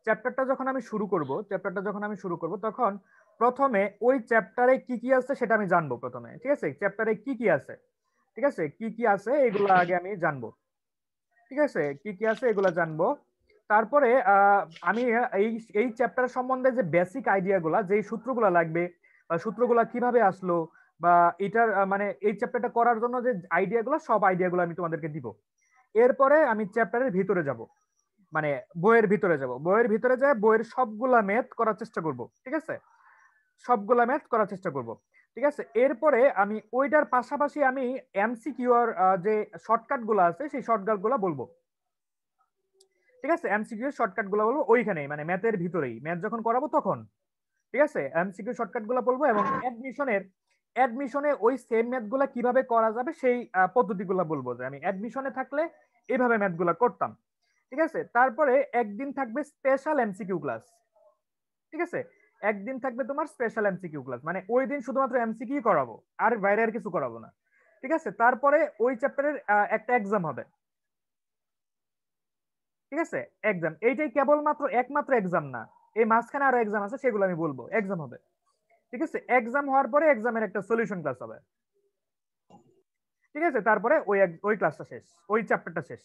চ্যাপ্টারটা যখন আমি শুরু করব তখন প্রথমে ওই চ্যাপ্টারে কি কি আছে সেটা আমি জানবো প্রথমে, ঠিক আছে? চ্যাপ্টারে কি কি আছে, ঠিক আছে, কি কি আছে এগুলো আগে আমি জানবো, ঠিক আছে, কি কি আছে এগুলো জানবো। তারপরে আমি এই এই চ্যাপ্টার সম্বন্ধে যে বেসিক আইডিয়াগুলা, যে সূত্রগুলা লাগবে বা সূত্রগুলা কিভাবে আসলো, বা এটার মানে এই চ্যাপ্টারটা করার জন্য যে আইডিয়াগুলো, সব আইডিয়াগুলো আমি তোমাদেরকে দিব। এরপরে আমি চ্যাপ্টারের ভিতরে যাব, মানে বইয়ের ভিতরে যায় বইয়ের সবগুলা ম্যাথ করার চেষ্টা করব, ঠিক আছে, সবগুলা ম্যাথ করার চেষ্টা করব, ঠিক আছে। এরপরে আমি ওইটার পাশাপাশি আমি এমসিকিউ এর যে শর্টকাট গুলো আছে সেই শর্টকাট গুলো বলবো, ঠিক আছে, এমসিকিউ এর শর্টকাট গুলো বলবো ওইখানেই, মানে ম্যাথের ভিতরেই, ম্যাথ যখন করাবো তখন, ঠিক আছে, এমসিকিউ শর্টকাট গুলো বলবো। এবং অ্যাডমিশনে ওই সেম ম্যাথ গুলা কিভাবে করা যাবে সেই পদ্ধতিগুলো বলবো, যে আমি অ্যাডমিশনে থাকলে এইভাবে ম্যাথ গুলা করতাম, ঠিক আছে। তারপরে একদিন থাকবে স্পেশাল এমসিকিউ ক্লাস, ঠিক আছে, একদিন থাকবে তোমার স্পেশাল এমসিকিউ ক্লাস, মানে ওই দিন শুধুমাত্র এমসিকিউ করাবো, আর বাইরে আর কিছু করাবো না, ঠিক আছে। তারপরে ওই চ্যাপ্টারের একটা এক্সাম হবে, ঠিক আছে, এক্সাম। এইটাই কেবলমাত্র একমাত্র এক্সাম না, এই মাঝখানে আরো এক্সাম আছে, সেগুলো আমি বলবো, এক্সাম হবে, ঠিক আছে। এক্সাম হওয়ার পরে এক্সামের একটা সলিউশন ক্লাস হবে, ঠিক আছে। তারপরে ওই ক্লাসটা শেষ, ওই চ্যাপ্টারটা শেষ,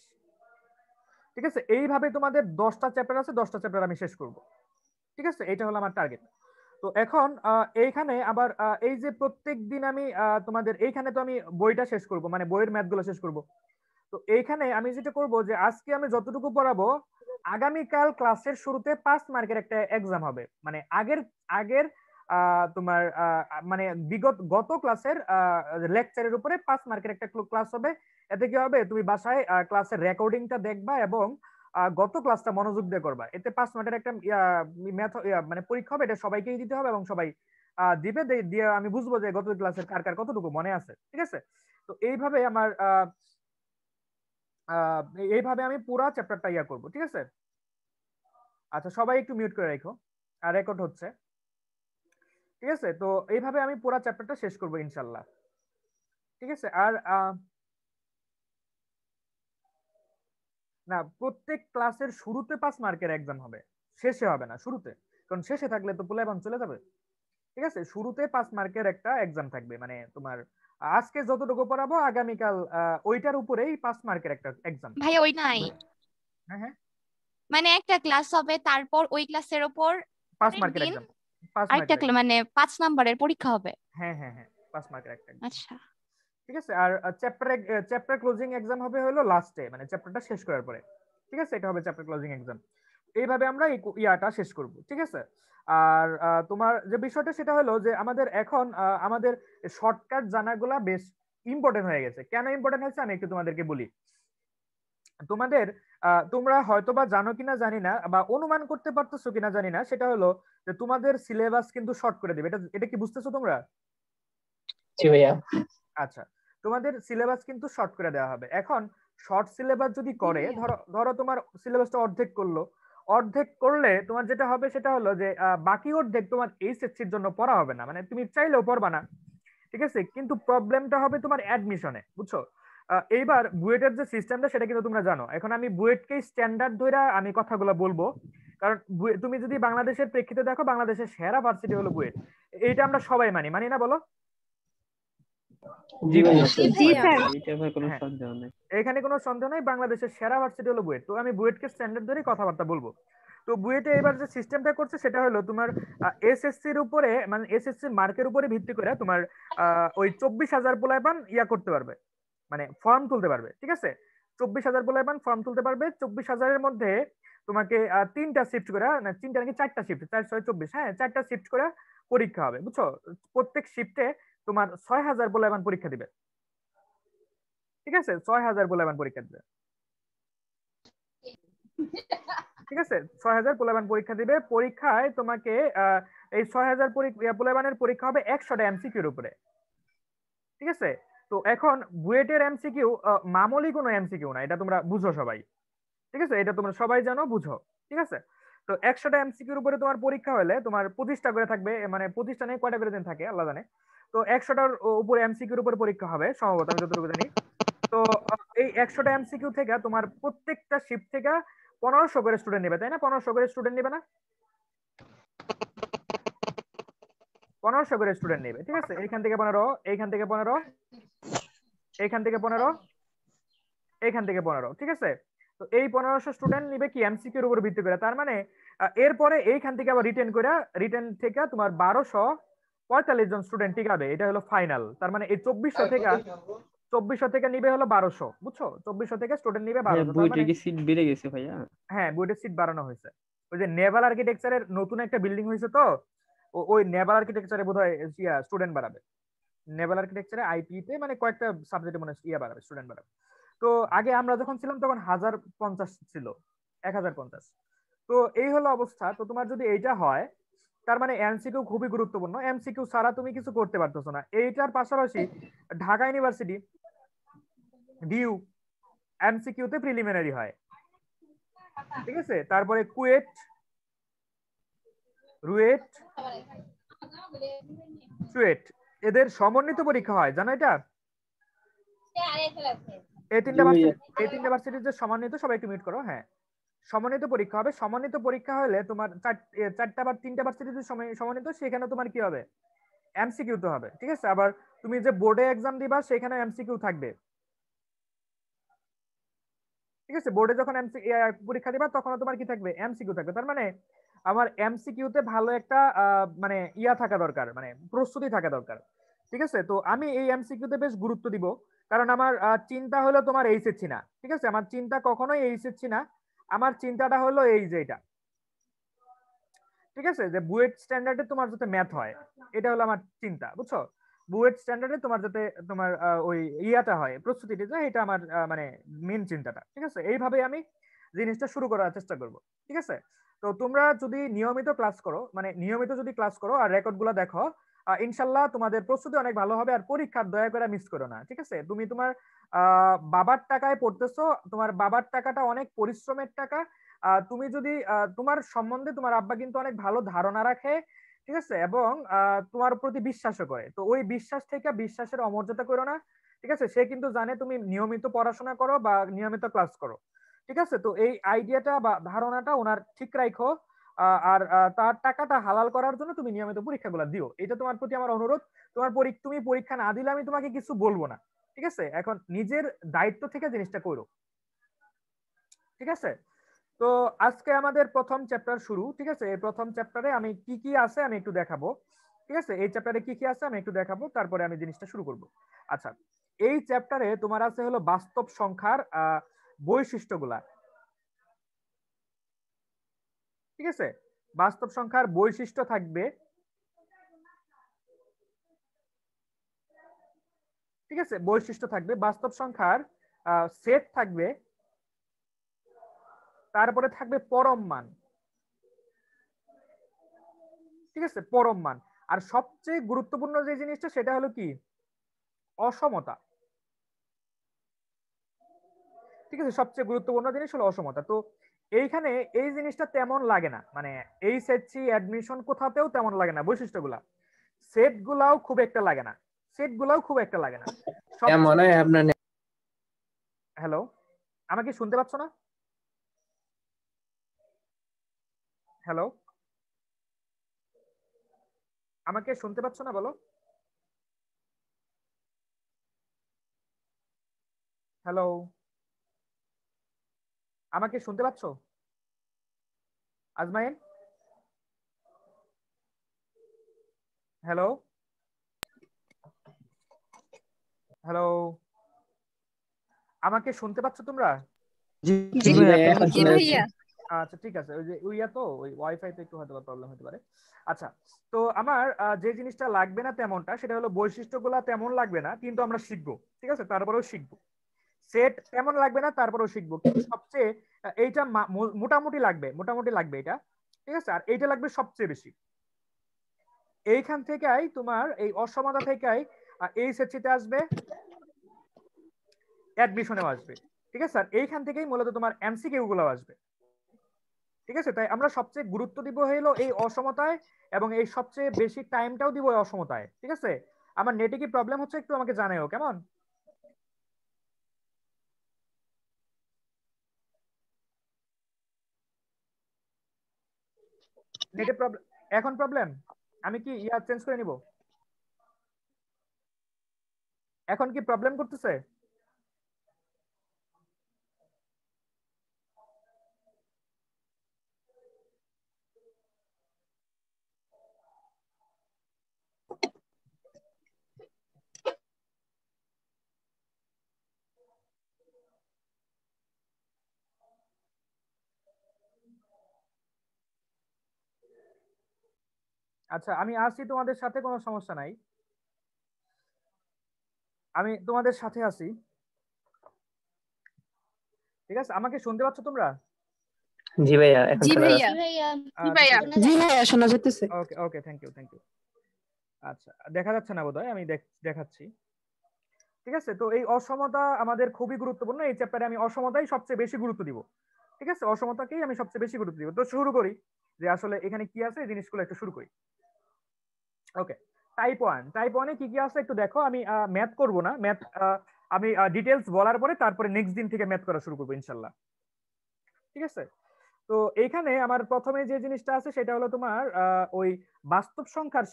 ঠিক আছে। এইভাবে তোমাদের 10টা চ্যাপ্টার আছে, 10টা চ্যাপ্টার আমি শেষ করব, ঠিক আছে, এটা হলো আমার টার্গেট। তো এখন এইখানে আবার এই যে প্রত্যেক দিন আমি তোমাদের এইখানে তো আমি বইটা শেষ করব, মানে বইয়ের ম্যাথ গুলো শেষ করব। তো এইখানে আমি যেটা করব যে আজকে আমি যতটুকু পড়াবো, আগামীকাল ক্লাসের শুরুতে 5 মার্কের একটা এক্সাম হবে, মানে আগের আগের তোমার মানে গত ক্লাসের লেকচারের উপরে 5 মার্কের একটা ক্লাস হবে। এতে কি হবে, তুমি বাসায় ক্লাসের রেকর্ডিংটা দেখবা এবং গত ক্লাসটা মনোযোগ দিয়ে করবা। এতে 5 মার্কের একটা ম্যাথ মানে পরীক্ষা হবে, এটা সবাইকেই দিতে হবে এবং সবাই দিবে, দিয়ে আমি বুঝবো যে গত ক্লাসের কার কার কতটুকু মনে আছে, ঠিক আছে। তো এইভাবে আমার এইভাবে আমি পুরো চ্যাপ্টারটা করব, ঠিক আছে। আচ্ছা, সবাই একটু মিউট করে রাখো, আর রেকর্ড হচ্ছে, ঠিক আছে। তো এইভাবে আমি পুরো চ্যাপ্টারটা শেষ করব ইনশাল্লাহ, ঠিক আছে। আর না, প্রত্যেক ক্লাসের শুরুতে 5 মার্কের এক্সাম হবে, শেষে হবে না, শুরুতে, কারণ শেষে থাকলে তো পোলাপান চলে যাবে, ঠিক আছে। শুরুতে 5 মার্কের একটা এক্সাম থাকবে, মানে তোমার আজকে যতটুকু পড়াবো আগামীকাল ওইটার উপরেই 5 মার্কের একটা এক্সাম। ভাইয়া ওই নাই, হ্যাঁ হ্যাঁ, মানে একটা ক্লাস হবে তারপর ওই ক্লাসের ওপর 5 মার্কের পরের দিন এক্সাম, 5 মার্কের আরেকটা এক্সাম, মানে 5 নাম্বারের পরীক্ষা হবে। হ্যাঁ হ্যাঁ হ্যাঁ, 5 মার্কের একটা exam। আচ্ছা, ঠিক আছে। আর চ্যাপ্টার ক্লোজিং এক্সাম হবে হলো লাস্টে, মানে চ্যাপ্টারটা শেষ করার পরে, ঠিক আছে, এটা হবে চ্যাপ্টার ক্লোজিং এক্সাম। এইভাবে আমরা ইয়াটা শেষ করব, ঠিক আছে। আর তোমার যে বিষয়টা সেটা হলো যে আমাদের এখন আমাদের শর্টকাট জানাগুলা বেশ ইম্পর্টেন্ট হয়ে গেছে। কেন ইম্পর্টেন্ট হয়েছে আমি একটু তোমাদেরকে বলি। তোমাদের তোমরা হয়তোবা জানো কিনা জানি না, বা অনুমান করতে পারতেছো কিনা জানি না, সেটা হলো যে তোমাদের সিলেবাস কিন্তু শর্ট করে দিবে, এটা এটা কি বুঝতেছো তোমরা? জি ভাইয়া। আচ্ছা, তোমাদের সিলেবাস কিন্তু শর্ট করে দেওয়া হবে। এখন শর্ট সিলেবাস যদি করে, ধরো ধরো তোমার সিলেবাসটা অর্ধেক করলো, অর্ধেক করলে তোমার যেটা হবে সেটা হলো যে বাকি অর্ধেক তোমার এইচএসসির জন্য পড়া হবে না, মানে তুমি চাইলেও পড়বা না, ঠিক আছে। কিন্তু প্রবলেমটা হবে তোমার অ্যাডমিশনে, বুঝছো? এইবার বুয়েটের যে সিস্টেমটা সেটা কিন্তু তোমরা জানো। এখন আমি বুয়েটকে স্ট্যান্ডার্ড ধরে আমি কথাগুলো বলবো, কারণ তুমি যদি বাংলাদেশের প্রেক্ষিতে দেখো, বাংলাদেশের সেরা ভার্সিটি হলো বুয়েট, এইটা আমরা সবাই মানি, মানি না বলো? জি ভাইয়া, জি স্যার। এটা ভাই কোনো হ্যাঁ, সন্দেহ নেই। এখানে কোনো সন্দেহ নাই, বাংলাদেশের সেরা ভার্সিটি হলো বুয়েট। তো আমি বুয়েটকে স্ট্যান্ডার্ড ধরে কথাবার্তা বলবো। তো বুয়েটে এবার যে সিস্টেমটা করছে সেটা হলো তোমার এসএসসির উপরে, মানে এসএসসি মার্কের উপরে ভিত্তি করে তোমার ওই 24,000 পোলাপান করতে পারবে, মানে ফর্ম তুলতে পারবে, ঠিক আছে। 24,000 পোলাপান ফর্ম তুলতে পারবে। 24,000-এর মধ্যে তোমাকে 3টা শিফট করে, না 3টা নাকি 4টা শিফট, 4 6 24, হ্যাঁ 4টা শিফট করে পরীক্ষা হবে, বুঝছো? প্রত্যেক শিফটে তোমার 6,000 পোলাপান পরীক্ষা দিবে, ঠিক আছে, 6,000 পোলাপান পরীক্ষা দিবে, ঠিক আছে। 6,000 পোলাপান পরীক্ষা দিবে। পরীক্ষায় তোমাকে এই 6,000 পোলাপানের পরীক্ষা হবে 100টা এমসিকিউর উপরে, ঠিক আছে। তো এখন বুয়েটের এমসিকিউ মামুলি কোনো এমসিকিউ না, এটা তোমরা বুঝো সবাই, ঠিক আছে, এটা তোমরা সবাই জানো, বুঝো, ঠিক আছে। তো 100টা এমসিকিউর উপরে তোমার পরীক্ষা হলে তোমার 25টা করে থাকবে, মানে 25টা নেই, কয়টা করে দিন থাকে আল্লাহ জানে। তো 100টার উপরে এমসিকিউর উপরে পরীক্ষা হবে সম্ভবত, আমি যতটুকু জানি। তো এই 100টা এমসিকিউ থেকে তোমার প্রত্যেকটা শিফট থেকে 1500 করে স্টুডেন্ট নেবে, তাই না? 1500 করে স্টুডেন্ট নেবে না? 1500 করে স্টুডেন্ট নেবে, ঠিক আছে। এইখান থেকে 15, এইখান থেকে 15, এইখান থেকে 15, এইখান থেকে 15, ঠিক আছে। তো এই 1500 স্টুডেন্ট নিবে কি এমসিকিউর উপর ভিত্তি করে। তার মানে এরপরে এইখান থেকে আবার রিটেন থেকে তোমার 1245 জন স্টুডেন্ট টিকাবে, এটা হলো ফাইনাল। তার মানে এই 2400 থেকে নিবে হলো 1200, বুঝছো? 2400 থেকে স্টুডেন্ট নিবে 1200, তার মানে সিট বেড়ে গেছে ভাইয়া। হ্যাঁ, বুয়েটের সিট বাড়ানো হয়েছে। ওই যে নেভাল আর্কিটেকচারের নতুন একটা বিল্ডিং হয়েছে, তো ওই নেভাল আর্কিটেকচারে বোধহয় স্টুডেন্ট বাড়াবে। নেভাল আর্কিটেকচারে আইপি তে মানে কয়েকটা সাবজেক্টে মনে হয় বাড়াবে, স্টুডেন্ট বাড়াবে। তো আগে আমরা যখন ছিলাম তখন 1050 ছিল, 1050। তো এই হলো অবস্থা। তো তোমার যদি এইটা হয়, তার মানে এমসিকিউ খুবই গুরুত্বপূর্ণ। এমসিকিউ ছাড়া তুমি কিছু করতে পারতেছো না। এইটার পাশাপাশি ঢাকা ইউনিভার্সিটি ডিইউ এমসিকিউ তে প্রিলিমিনারি হয়, ঠিক আছে। তারপরে কুয়েট, রুয়েট, চুয়েট, এদের সমন্বিত পরীক্ষা হয়, জানো এটা? এই তিনটা ভার্সিটির যে সমন্বিত, সবাই একটু মিউট করো। হ্যাঁ, সমন্বিত পরীক্ষা হবে। সমন্বিত পরীক্ষা হলে তোমার চারটা বা তিনটা ভার্সিটি যে সমন্বিত, সেখানে তোমার কি হবে? এমসিকিউ তো হবে, ঠিক আছে। আবার তুমি যে বোর্ডে এক্সাম দিবা সেখানে এমসিকিউ থাকবে, ঠিক আছে। বোর্ডে যখন পরীক্ষা দিবা তখন তোমার কি থাকবে? এমসিকিউ থাকবে। তার মানে আমার এমসিকিউ তে ভালো একটা মানে থাকা দরকার, মানে প্রস্তুতি থাকা দরকার, ঠিক আছে। তো আমি এই এমসিকিউ তে বেশ গুরুত্ব দিব, কারণ আমার চিন্তা হলো তোমার এইচএসসি না, ঠিক আছে। আমার চিন্তা কখনোই এইচএসসি না, আমার চিন্তাটা হলো এই যে এটা, ঠিক আছে, যে বুয়েট স্ট্যান্ডার্ডে তোমার যাতে ম্যাথ হয়, এটা হলো আমার চিন্তা, বুঝছো? বুয়েট স্ট্যান্ডার্ডে তোমার যাতে তোমার ওই হয়, প্রস্তুতিটা, এটা আমার মানে মেন চিন্তাটা, ঠিক আছে। এইভাবে আমি জিনিসটা শুরু করার চেষ্টা করব, ঠিক আছে। তো তোমরা যদি নিয়মিত ক্লাস করো, মানে নিয়মিত যদি ক্লাস করো আর রেকর্ড গুলা দেখো, ইনশাল্লাহ তোমাদের প্রস্তুতি অনেক ভালো হবে। আর পরীক্ষার দয়া করে মিস করো না, ঠিক আছে। তুমি তোমার বাবার টাকায় পড়তেছো, তোমার বাবার টাকাটা অনেক পরিশ্রমের টাকা। তুমি যদি তোমার সম্বন্ধে তোমার আব্বা কিন্তু অনেক ভালো ধারণা রাখে, ঠিক আছে, এবং তোমার প্রতি বিশ্বাসও করে। তো ওই বিশ্বাস থেকে বিশ্বাসের অমর্যাদা করো না, ঠিক আছে। সে কিন্তু জানে তুমি নিয়মিত পড়াশোনা করো বা নিয়মিত ক্লাস করো, ঠিক আছে। তো এই আইডিয়াটা বা ধারণাটা ওনার ঠিক রাখো। আর তার টাকাটা হালাল করার জন্য তুমি নিয়মিত পরীক্ষাগুলো দিও, এটা তোমার প্রতি আমার অনুরোধ। তুমি পরীক্ষা না দিলে আমি তোমাকে কিছু বলবো না, ঠিক আছে। এখন নিজের দায়িত্ব থেকে জিনিসটা করো, ঠিক আছে। তো আজকে আমাদের প্রথম চ্যাপ্টার শুরু, ঠিক আছে। এই প্রথম চ্যাপ্টারে আমি কি কি আছে আমি একটু দেখাবো, ঠিক আছে। এই চ্যাপ্টারে কি কি আছে আমি একটু দেখাবো, তারপরে আমি জিনিসটা শুরু করব। আচ্ছা, এই চ্যাপ্টারে তোমার আছে হলো বাস্তব সংখ্যার বৈশিষ্ট্যগুলা, ঠিক আছে। বাস্তব সংখ্যার বৈশিষ্ট্য থাকবে, ঠিক আছে, বৈশিষ্ট্য থাকবে। বাস্তব সংখ্যার সেট থাকবে, তারপরে থাকবে পরম মান, ঠিক আছে, পরম মান। আর সবচেয়ে গুরুত্বপূর্ণ যে জিনিসটা সেটা হলো কি? অসমতা, ঠিক আছে। সবচেয়ে গুরুত্বপূর্ণ জিনিস হলো অসমতা। তো এইখানে এই জিনিসটা তেমন লাগে না, মানে এইচএসসি অ্যাডমিশন কোথাতেও তেমন লাগে না বৈশিষ্ট্যগুলা। সেট গুলাও খুব একটা লাগে না, মনে হয় আপনার হ্যালো, আমাকে শুনতে পাচ্ছ না? হ্যালো, আমাকে শুনতে পাচ্ছ না? বলো। হ্যালো, আমাকে শুনতে পাচ্ছ? আজমাইন, হ্যালো, হ্যালো, আমাকে শুনতে পাচ্ছ তোমরা? জি জি ভাই, ভাই, এখন এখন শোনা শোনা যাচ্ছে। যাচ্ছে। আচ্ছা, ঠিক আছে। ওই যে তো ওই ওয়াইফাই তে একটু হয়তো প্রবলেম হতে পারে। আচ্ছা, তো আমার যে জিনিসটা লাগবে না তেমনটা, সেটা হলো বৈশিষ্ট্যগুলা তেমন লাগবে না, কিন্তু আমরা শিখবো, ঠিক আছে, তারপরেও শিখবো। সেট তেমন লাগবে না, তারপরেও শিখবো। কিন্তু সবচেয়ে এইটা মোটামুটি লাগবে এটা, ঠিক আছে। আর এইটা লাগবে সবচেয়ে বেশি। এইখান থেকেই তোমার এই অসমতা থেকেই এইচএসসি আসবে, অ্যাডমিশনেও আসবে, ঠিক আছে। আর এইখান থেকেই মূলত তোমার এমসিকিউ গুলো আসবে, ঠিক আছে। তাই আমরা সবচেয়ে গুরুত্ব দিব হলো এই অসমতায়, এবং এই সবচেয়ে বেশি টাইমটাও দিব এই অসমতায়, ঠিক আছে। আমার নেটে কি প্রবলেম হচ্ছে একটু আমাকে জানাও, কেমন? নেটে প্রবলেম, এখন প্রবলেম? আমি কি ইয়ার চেঞ্জ করে নিব? এখন কি প্রবলেম করতেছে? আচ্ছা আমি আসি তোমাদের সাথে, কোনো সমস্যা নাই, আমি তোমাদের সাথে আছি। ঠিক আছে, আমাকে শুনতে পাচ্ছ তোমরা? জি ভাইয়া, এখন জি শোনা ভাইয়া। যাচ্ছে। জি ভাইয়া। শোনা জি যায়। ভাইয়া শোনা যেতেছে। ওকে ওকে, থ্যাংক ইউ থ্যাংক ইউ। আচ্ছা দেখা যাচ্ছে না বোধহয়, আমি দেখাচ্ছি। ঠিক আছে, তো এই অসমতা আমাদের খুবই গুরুত্বপূর্ণ, এই চ্যাপ্টারে আমি অসমতাই সবচেয়ে বেশি গুরুত্ব দিব। ঠিক আছে, অসমতাকেই আমি সবচেয়ে বেশি গুরুত্ব দিব। তো শুরু করি যে আসলে এখানে কি আছে, এই জিনিসগুলো একটু শুরু করি। ওকে, টাইপ 1 এ কি কি আছে একটু দেখো। আমি ম্যাথ করব না, ম্যাথ আমি ডিটেলস বলার পরে তারপরে নেক্সট দিন থেকে ম্যাথ করা শুরু করবো ইনশাল্লাহ। ঠিক আছে, তো এইখানে আমার প্রথমে যে জিনিসটা আছে সেটা হলো তোমার ওই বাস্তব সংখ্যার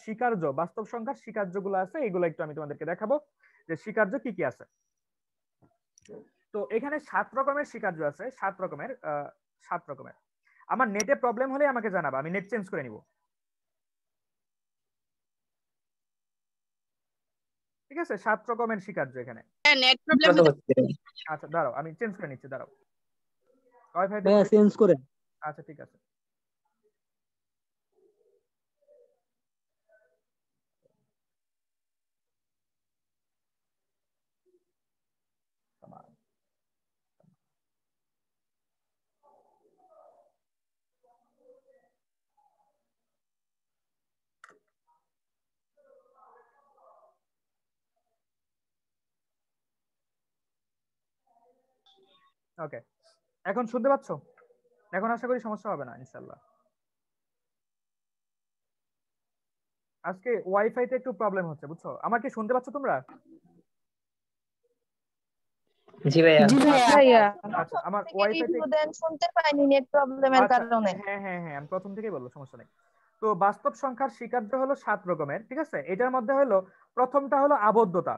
স্বীকার্যগুলো আছে, এগুলো একটু আমি তোমাদেরকে দেখাবো যে স্বীকার্য কি কি আছে। তো এখানে 7 রকমের স্বীকার্য আছে, 7 রকমের। আমার নেটে প্রবলেম হলে আমাকে জানাবা, আমি নেট চেঞ্জ করে নিব। ঠিক আছে, 7 রকমের স্বীকার্য এখানে। নেট প্রবলেম তো হচ্ছে। আচ্ছা দাঁড়াও, আমি চেঞ্জ করে নিচ্ছি, দাঁড়াও ওয়াইফাই ভাইয়া চেঞ্জ করেন। আচ্ছা ঠিক আছে। ওকে, এখন শুনতে পাচ্ছ? এখন আশা করি সমস্যা হবে না ইনশাল্লাহ। আজকে ওয়াইফাইতে একটু প্রবলেম হচ্ছে বুঝছো, আমাকে শুনতে পাচ্ছ তোমরা? জি ভাইয়া। জি ভাইয়া। আচ্ছা আমার ওয়াইফাইতে শুনতে পাইনি নেট প্রবলেমের আচ্ছা কারণে। হ্যাঁ হ্যাঁ হ্যাঁ, আমি প্রথম থেকেই বলবো, সমস্যা নেই। তো বাস্তব সংখ্যার স্বীকার্য হলো 7 রকমের। ঠিক আছে, এটার মধ্যে হলো প্রথমটা হলো আবদ্ধতা।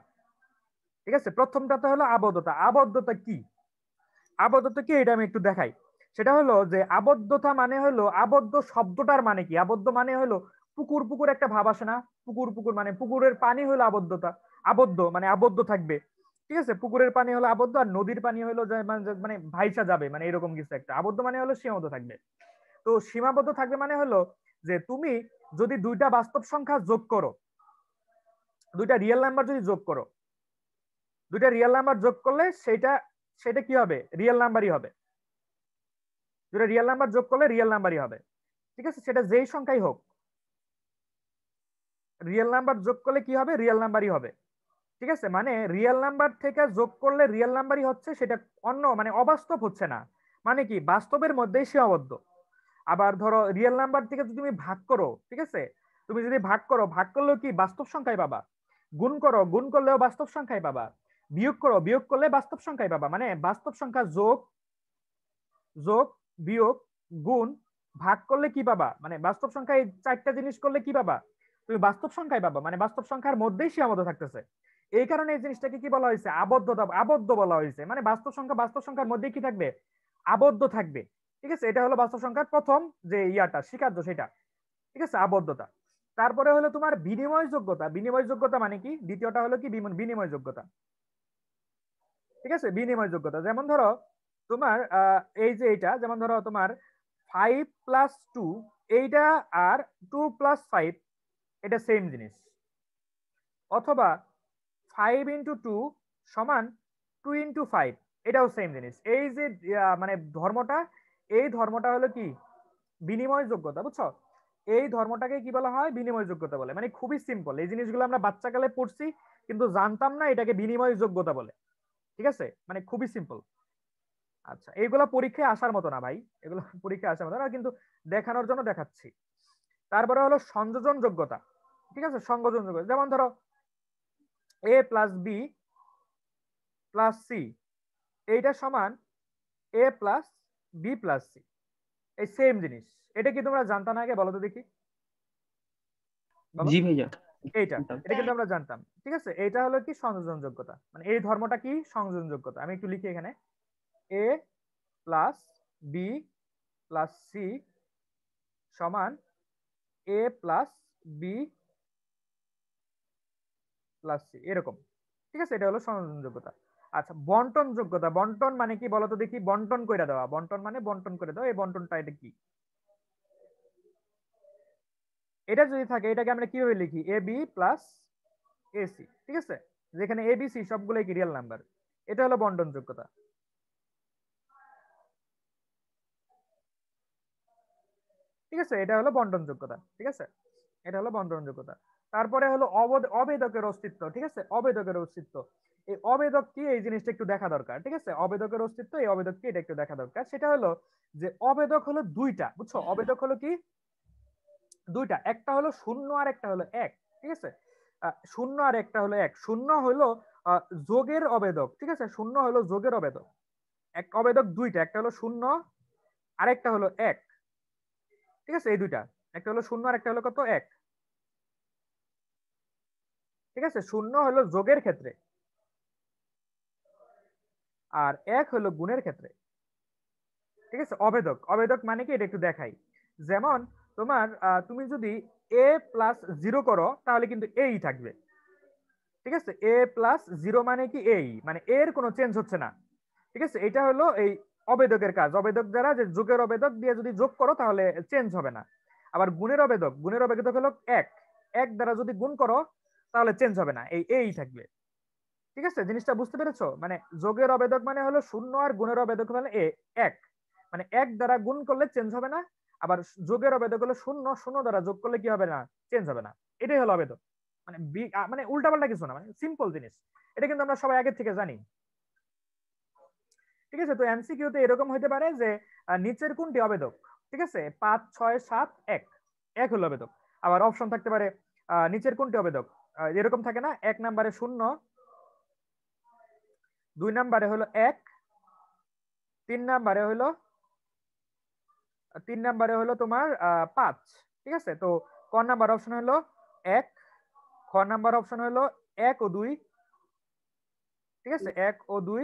ঠিক আছে, প্রথমটাতে হলো আবদ্ধতা। আবদ্ধতা কি, আবদ্ধতা কি এটা আমি একটু দেখাই। সেটা হলো যে আবদ্ধতা মানে হলো, আবদ্ধ শব্দটার মানে কি, আবদ্ধ মানে হলো পুকুর পুকুর একটা ভাব আসে না, পুকুর পুকুর মানে পুকুরের পানি হলো আবদ্ধতা, আবদ্ধ মানে আবদ্ধ থাকবে। ঠিক আছে, পুকুরের পানি হলো আবদ্ধ, আর নদীর পানি হলো মানে ভাইসা যাবে, মানে এরকম কিছু একটা। আবদ্ধ মানে হলো সীমাবদ্ধ থাকবে। তো সীমাবদ্ধ থাকবে মানে হলো যে তুমি যদি দুইটা বাস্তব সংখ্যা যোগ করো, দুইটা রিয়েল নাম্বার যদি যোগ করো, দুইটা রিয়েল নাম্বার যোগ করলে সেটা সেটা কি হবে, রিয়েল নাম্বারই হবে। দুটো রিয়েল নাম্বার যোগ করলে রিয়েল নাম্বারই হবে। ঠিক আছে, সেটা যেই সংখ্যাই হোক, রিয়েল নাম্বার যোগ করলে কি হবে, রিয়েল নাম্বারই হবে। ঠিক আছে, মানে রিয়েল নাম্বার থেকে যোগ করলে রিয়েল নাম্বারই হচ্ছে, সেটা অন্য মানে অবাস্তব হচ্ছে না, মানে কি বাস্তবের মধ্যেই সীমাবদ্ধ। আবার ধরো রিয়েল নাম্বার থেকে যদি তুমি ভাগ করো, ঠিক আছে, তুমি যদি ভাগ করো, ভাগ করলেও কি বাস্তব সংখ্যাই পাবা। গুণ করো, গুণ করলেও বাস্তব সংখ্যাই পাবা। বিয়োগ করো, বিয়োগ করলে বাস্তব সংখ্যাই পাবা। মানে বাস্তব সংখ্যা যোগ যোগ বিয়োগ গুণ ভাগ করলে কি পাবা, মানে বাস্তব সংখ্যা এই 4টা জিনিস করলে কি পাবা, তুমি বাস্তব সংখ্যাই পাবা। মানে বাস্তব সংখ্যার মধ্যেই সীমাবদ্ধ থাকতেছে। এই কারণে এই জিনিসটাকে কি বলা হয়েছে, আবদ্ধতা, আবদ্ধ বলা হয়েছে। মানে বাস্তব সংখ্যার মধ্যেই কি থাকবে, আবদ্ধ থাকবে। ঠিক আছে, এটা হলো বাস্তব সংখ্যার প্রথম যে ইয়াটা স্বীকার্য সেটা। ঠিক আছে, আবদ্ধতা। তারপরে হলো তোমার বিনিময় যোগ্যতা। বিনিময় যোগ্যতা মানে কি, দ্বিতীয়টা হলো কি বিনিময় যোগ্যতা। ঠিক আছে, বিনিময় যোগ্যতা যেমন ধরো তোমার এই যে এটা, যেমন ধরো তোমার 5+2 এইটা আর 2+5 এটা সেম জিনিস, অথবা 5 × 2 সমান 2 × 5 এটাও সেম জিনিস। এই যে মানে ধর্মটা, এই ধর্মটা হলো কি বিনিময় যোগ্যতা, বুঝছো? এই ধর্মটাকে কি বলা হয়, বিনিময় যোগ্যতা বলে। মানে খুবই সিম্পল, এই জিনিসগুলো আমরা বাচ্চাকালে পড়ছি কিন্তু জানতাম না এটাকে বিনিময় যোগ্যতা বলে। ঠিক আছে, মানে খুবই সিম্পল। আচ্ছা, এইগুলা পরীক্ষায় আসার মতো না ভাই, এগুলো পরীক্ষায় আসার মতো না, কিন্তু দেখানোর জন্য দেখাচ্ছি। তারপরে হলো সংযোজন যোগ্যতা। ঠিক আছে, সংযোজন যোগ্যতা যেমন ধরো a+b+c এইটা সমান a+b+c, এই সেম জিনিস। এটা কি তোমরা জানতা না আগে, বলো তো দেখি, বলো। জি ভাইয়া এটা কিন্তু আমরা জানতাম, ঠিক আছে। এটা হলো কি সংযোজনযোগ্যতা, মানে এই ধর্মটা কি সংযোজনযোগ্যতা। আমি একটু লিখি এখানে, এ প্লাস বি প্লাস সি সমান এ প্লাস বি প্লাস সি, এরকম, ঠিক আছে। এটা হলো সংযোজনযোগ্যতা। আচ্ছা, বন্টন যোগ্যতা, বন্টন মানে কি বলতো দেখি, বন্টন করে দেওয়া, বন্টন মানে বন্টন করে দেওয়া, এই বন্টনটা এটা কি? এটা যদি থাকে এটাকে আমরা কিভাবে লিখি, এ বি প্লাস এসি, ঠিক আছে, যেখানে এ বি সি সবগুলোই কি রিয়েল নাম্বার। এটা হলো বন্টন যোগ্যতা, ঠিক আছে। এটা হলো বন্টন যোগ্যতা, ঠিক আছে, এটা হলো বন্টন যোগ্যতা। তারপরে হলো অবেদকের অস্তিত্ব, ঠিক আছে, অবেদকের অস্তিত্ব। এই অবেদক কি, এই জিনিসটা একটু দেখা দরকার, ঠিক আছে। অবেদকের অস্তিত্ব, এই অবেদক কি এটা একটু দেখা দরকার। সেটা হলো যে অবেদক হলো দুইটা, বুঝছো, অবেদক হলো কি দুইটা, একটা হলো শূন্য আর একটা হলো এক, ঠিক আছে। শূন্য আর একটা হলো এক। শূন্য হলো যোগের অবেদক, ঠিক আছে, শূন্য হলো যোগের অবেদক। এক অবেদক দুইটা, একটা হলো শূন্য আর একটা হলো এক, ঠিক আছে, এই দুইটা, একটা হলো শূন্য আর একটা হলো কত, এক, ঠিক আছে। শূন্য হলো যোগের ক্ষেত্রে আর এক হলো গুণের ক্ষেত্রে, ঠিক আছে। অবেদক, অবেদক মানে কি এটা একটু দেখাই। যেমন তোমার তুমি যদি এ প্লাস জিরো করো তাহলে কিন্তু এই থাকবে, ঠিক আছে। এ প্লাস জিরো মানে কি এই, মানে এর কোনো চেঞ্জ হচ্ছে না, ঠিক আছে। এটা হলো এই অবেদকের কাজ। অবেদক দ্বারা যে যোগের অবেদক দিয়ে যদি যোগ করো তাহলে চেঞ্জ হবে না। আবার গুণের অবেদক, গুণের অবেদক হলো এক, এক দ্বারা যদি গুণ করো তাহলে চেঞ্জ হবে না, এই থাকবে, ঠিক আছে। জিনিসটা বুঝতে পেরেছো? মানে যোগের অবেদক মানে হলো শূন্য আর গুণের অবেদক মানে এক, মানে এক দ্বারা গুণ করলে চেঞ্জ হবে না। আবার যোগের অবেদক হলো শূন্য, শূন্য দ্বারা যোগ করলে কি হবে না, চেঞ্জ হবে না। এটাই হলো অবেদক, মানে মানে উল্টাপাল্টা কিছু না, মানে সিম্পল জিনিস। এটা কিন্তু আমরা সবাই আগের থেকে জানি, ঠিক আছে। তো এমসিকিউ তে এরকম হইতে পারে যে নিচের কোনটি অবেদক, ঠিক আছে, 5 6 7 1, এক হলো অবেদক। আবার অপশন থাকতে পারে নিচের কোনটি অবেদক, এরকম থাকে না, এক নম্বরে শূন্য, দুই নম্বরে হলো এক, তিন নম্বরে হলো তোমার 5, ঠিক আছে। তো ক নাম্বার অপশন হলো এক, খ নাম্বার অপশন হলো এক ও দুই, ঠিক আছে, এক ও দুই।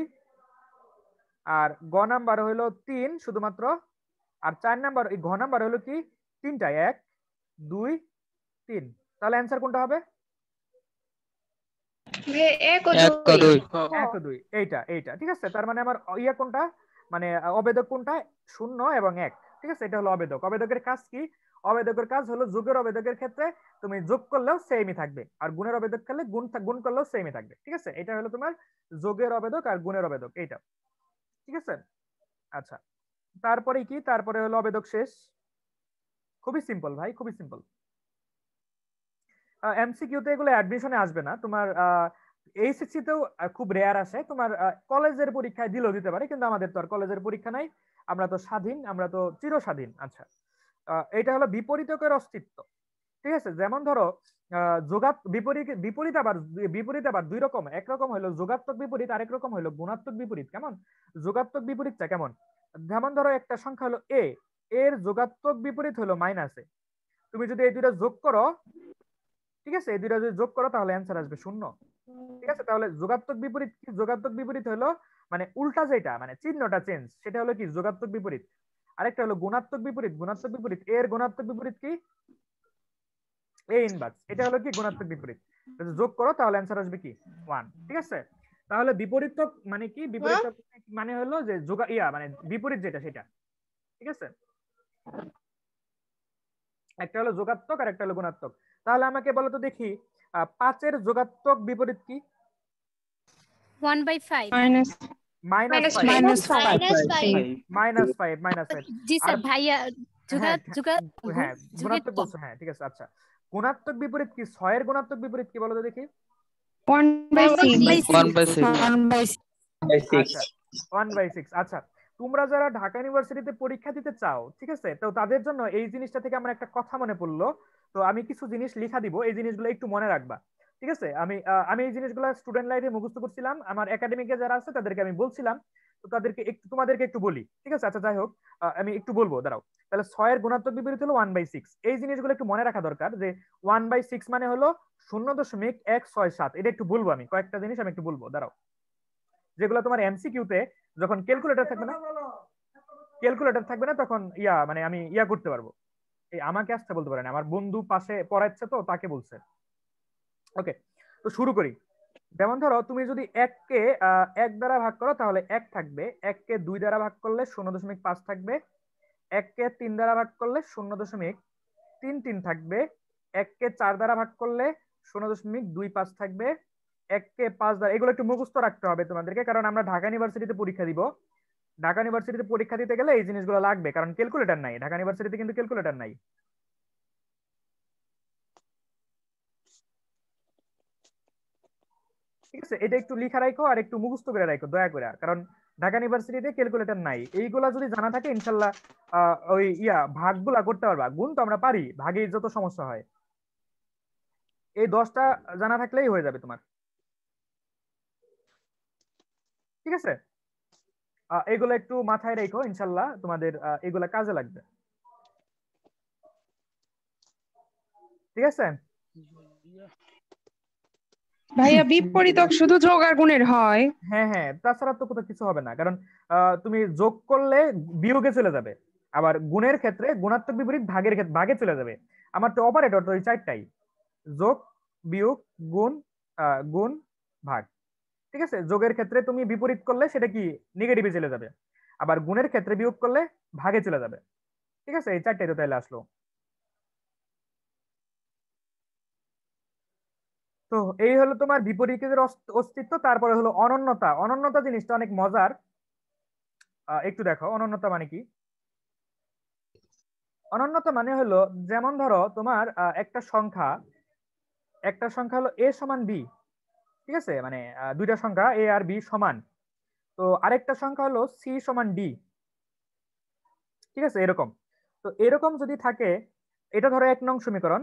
আর গ নাম্বার হলো তিন শুধুমাত্র। আর চার নাম্বার, এই ঘ নাম্বার হলো কি তিনটা, এক দুই তিন। তাহলে অ্যান্সার কোনটা হবে? এক ও এক ও দুই। এক ও দুই, এইটা এইটা, ঠিক আছে। তার মানে আমার ইয়া কোনটা, মানে অবেদক কোনটা, শূন্য এবং এক, ঠিক আছে। এটা হলো অবেদক। অবেদকের কাজ কি? অবেদকের কাজ হলো যোগের অবেদকের ক্ষেত্রে তুমি যোগ করলেও সেমই থাকবে, আর গুণের অবেদক করলে গুণ করলেও সেমই থাকবে, ঠিক আছে। এটা হলো তোমার যোগের অবেদক আর গুণের অবেদক, এইটা, ঠিক আছে। আচ্ছা, তারপরে কি, তারপরে হলো অবেদক শেষ। খুবই সিম্পল ভাই, খুবই সিম্পল। এমসিকিউ তে এগুলো অ্যাডমিশনে আসবে না তোমার, এইচএসসি তেও খুব রেয়ার আসে তোমার, কলেজের পরীক্ষায় দিলেও দিতে পারে, কিন্তু আমাদের তো আর কলেজের পরীক্ষা নাই, আমরা তো স্বাধীন, আমরা তো চিরস্বাধীন। আচ্ছা, এটা হলো বিপরীতকের অস্তিত্ব, ঠিক আছে। যেমন ধরো বিপরীত আবার দুই রকম, একরকম হলো যোগাত্মক বিপরীত, আরেক রকম হলো গুণাত্মক বিপরীত। কেমন যোগাত্মক বিপরীতটা কেমন? যেমন ধরো একটা সংখ্যা হলো এ, এর যোগাত্মক বিপরীত হলো মাইনাস এ। তুমি যদি এই দুইটা যোগ করো, ঠিক আছে, এই দুইটা যদি যোগ করো তাহলে অ্যান্সার আসবে শূন্য, ঠিক আছে। তাহলে যোগাত্মক বিপরীত কি? যোগাত্মক বিপরীত হলো মানে উল্টা, যেটা মানে চিহ্নটা চেঞ্জ, সেটা হলো কি যোগাত্মক বিপরীত। আরেকটা হলো গুণাত্মক বিপরীত। গুণাত্মক বিপরীত, এর গুণাত্মক বিপরীত কি? A inverse. এটা হলো কি গুণাত্মক বিপরীত। যদি যোগ করো তাহলে অ্যান্সার আসবে কি 1, ঠিক আছে। তাহলে বিপরীতক মানে কি? বিপরীতক মানে হলো যে মানে বিপরীত যেটা সেটা, ঠিক আছে। একটা হলো যোগাত্মক আর একটা হলো গুণাত্মক। তাহলে আমাকে বলো তো দেখি, 5 এর যোগাত্মক বিপরীত কি? 1/5। -5, -5। জি আর স্যার, ভাইয়া হ্যাঁ হ্যাঁ যুগের গুণাত্মক তো বলছো, হ্যাঁ ঠিক আছে। আচ্ছা, গুণাত্মক বিপরীত কি? 6 এর গুণাত্মক বিপরীত কি বলো তো দেখি? 1/6। আচ্ছা, 1/6। আচ্ছা, তোমরা যারা ঢাকা ইউনিভার্সিটিতে পরীক্ষা দিতে চাও, ঠিক আছে, তো তাদের জন্য এই জিনিসটা থেকে আমার একটা কথা মনে পড়লো। তো আমি কিছু জিনিস লিখা দিব, এই জিনিসগুলো একটু মনে রাখবা, ঠিক আছে। আমি এই জিনিসগুলো স্টুডেন্ট লাইফে মুখস্থ করছিলাম, আমার একাডেমিকে যারা আছে তাদেরকে আমি বলছিলাম। তো তো তোমাদেরকে একটু বলি, ঠিক আছে? আচ্ছা যাই হোক, আমি একটু বলবো, দাঁড়াও। তাহলে 6 এর গুণাত্মক বিপরীত হলো 1/6। এই জিনিসগুলো একটু মনে রাখা দরকার যে 1/6 মানে হলো 0.167। এটা একটু বলবো, আমি কয়েকটা জিনিস আমি একটু বলবো, দাঁড়াও, যেগুলো তোমার এমসিকিউতে যখন ক্যালকুলেটর থাকবে না তখন মানে আমি করতে পারবো। এই আমাকে আসতে বলতে পারেন, আমার বন্ধু পাশে পড়াচ্ছে তো তাকে বলছে। ওকে, তো শুরু করি। যেমন ধরো তুমি যদি 1 কে 1 দ্বারা ভাগ করো তাহলে 1 থাকবে, 1 কে 2 দ্বারা ভাগ করলে 0.5 থাকবে, 1 কে 3 দ্বারা ভাগ করলে 0.33 থাকবে, 1 কে 4 দ্বারা ভাগ করলে 0.25 থাকবে, 1 কে 5 দ্বারা, এগুলো একটু মুখস্থ রাখতে হবে তোমাদেরকে, কারণ আমরা ঢাকা ইউনিভার্সিটিতে পরীক্ষা দিব। ঢাকা ইউনিভার্সিটিতে পরীক্ষা দিতে গেলে এই জিনিসগুলো লাগবে, কারণ ক্যালকুলেটর নাই ঢাকা ইউনিভার্সিটিতে, কিন্তু ক্যালকুলেটর নাই। ঠিক আছে, এটা একটু লিখা রাখো আর একটু মুখস্থ করে রাখো দয়া করে, কারণ ঢাকা ইউনিভার্সিটিতে ক্যালকুলেটর নাই। এইগুলা যদি জানা থাকে ইনশাল্লাহ ওই ভাগগুলা করতে পারবা। গুণ তো আমরা পারি, ভাগে যত সমস্যা হয়। এই 10টা জানা থাকলেই হয়ে যাবে তোমার। ঠিক আছে, এগুলো একটু মাথায় রেখো, ইনশাল্লাহ তোমাদের এগুলা কাজে লাগবে। ঠিক আছে। ভাইয়া বিপরীতক শুধু যোগ আর গুণের হয়? হ্যাঁ হ্যাঁ, তাছাড়া তো কোথাও কিছু হবে না, কারণ তুমি যোগ করলে বিয়োগে চলে যাবে, আবার গুণের ক্ষেত্রে গুণাত্মক বিপরীত ভাগের ক্ষেত্রে ভাগে চলে যাবে। আমার তো অপারেটর তো ওই 4টাই, যোগ, বিয়োগ, গুণ, গুণ, ভাগ। ঠিক আছে, যোগের ক্ষেত্রে তুমি বিপরীত করলে সেটা কি নেগেটিভে চলে যাবে, আবার গুণের ক্ষেত্রে বিয়োগ করলে ভাগে চলে যাবে। ঠিক আছে, এই 4টাই তো তাহলে আসলো। তো এই হলো তোমার বিপরীতের অস্তিত্ব। তারপরে হলো অনন্যতা। অনন্যতা জিনিসটা অনেক মজার। একটু দেখো অনন্যতা মানে কি। অনন্যতা মানে হলো, যেমন ধরো তোমার একটা সংখ্যা হলো a সমান b। ঠিক আছে, মানে দুইটা সংখ্যা a আর b সমান, তো আরেকটা সংখ্যা হলো c সমান d। ঠিক আছে, এরকম। তো এরকম যদি থাকে, এটা ধরো 1 নং সমীকরণ,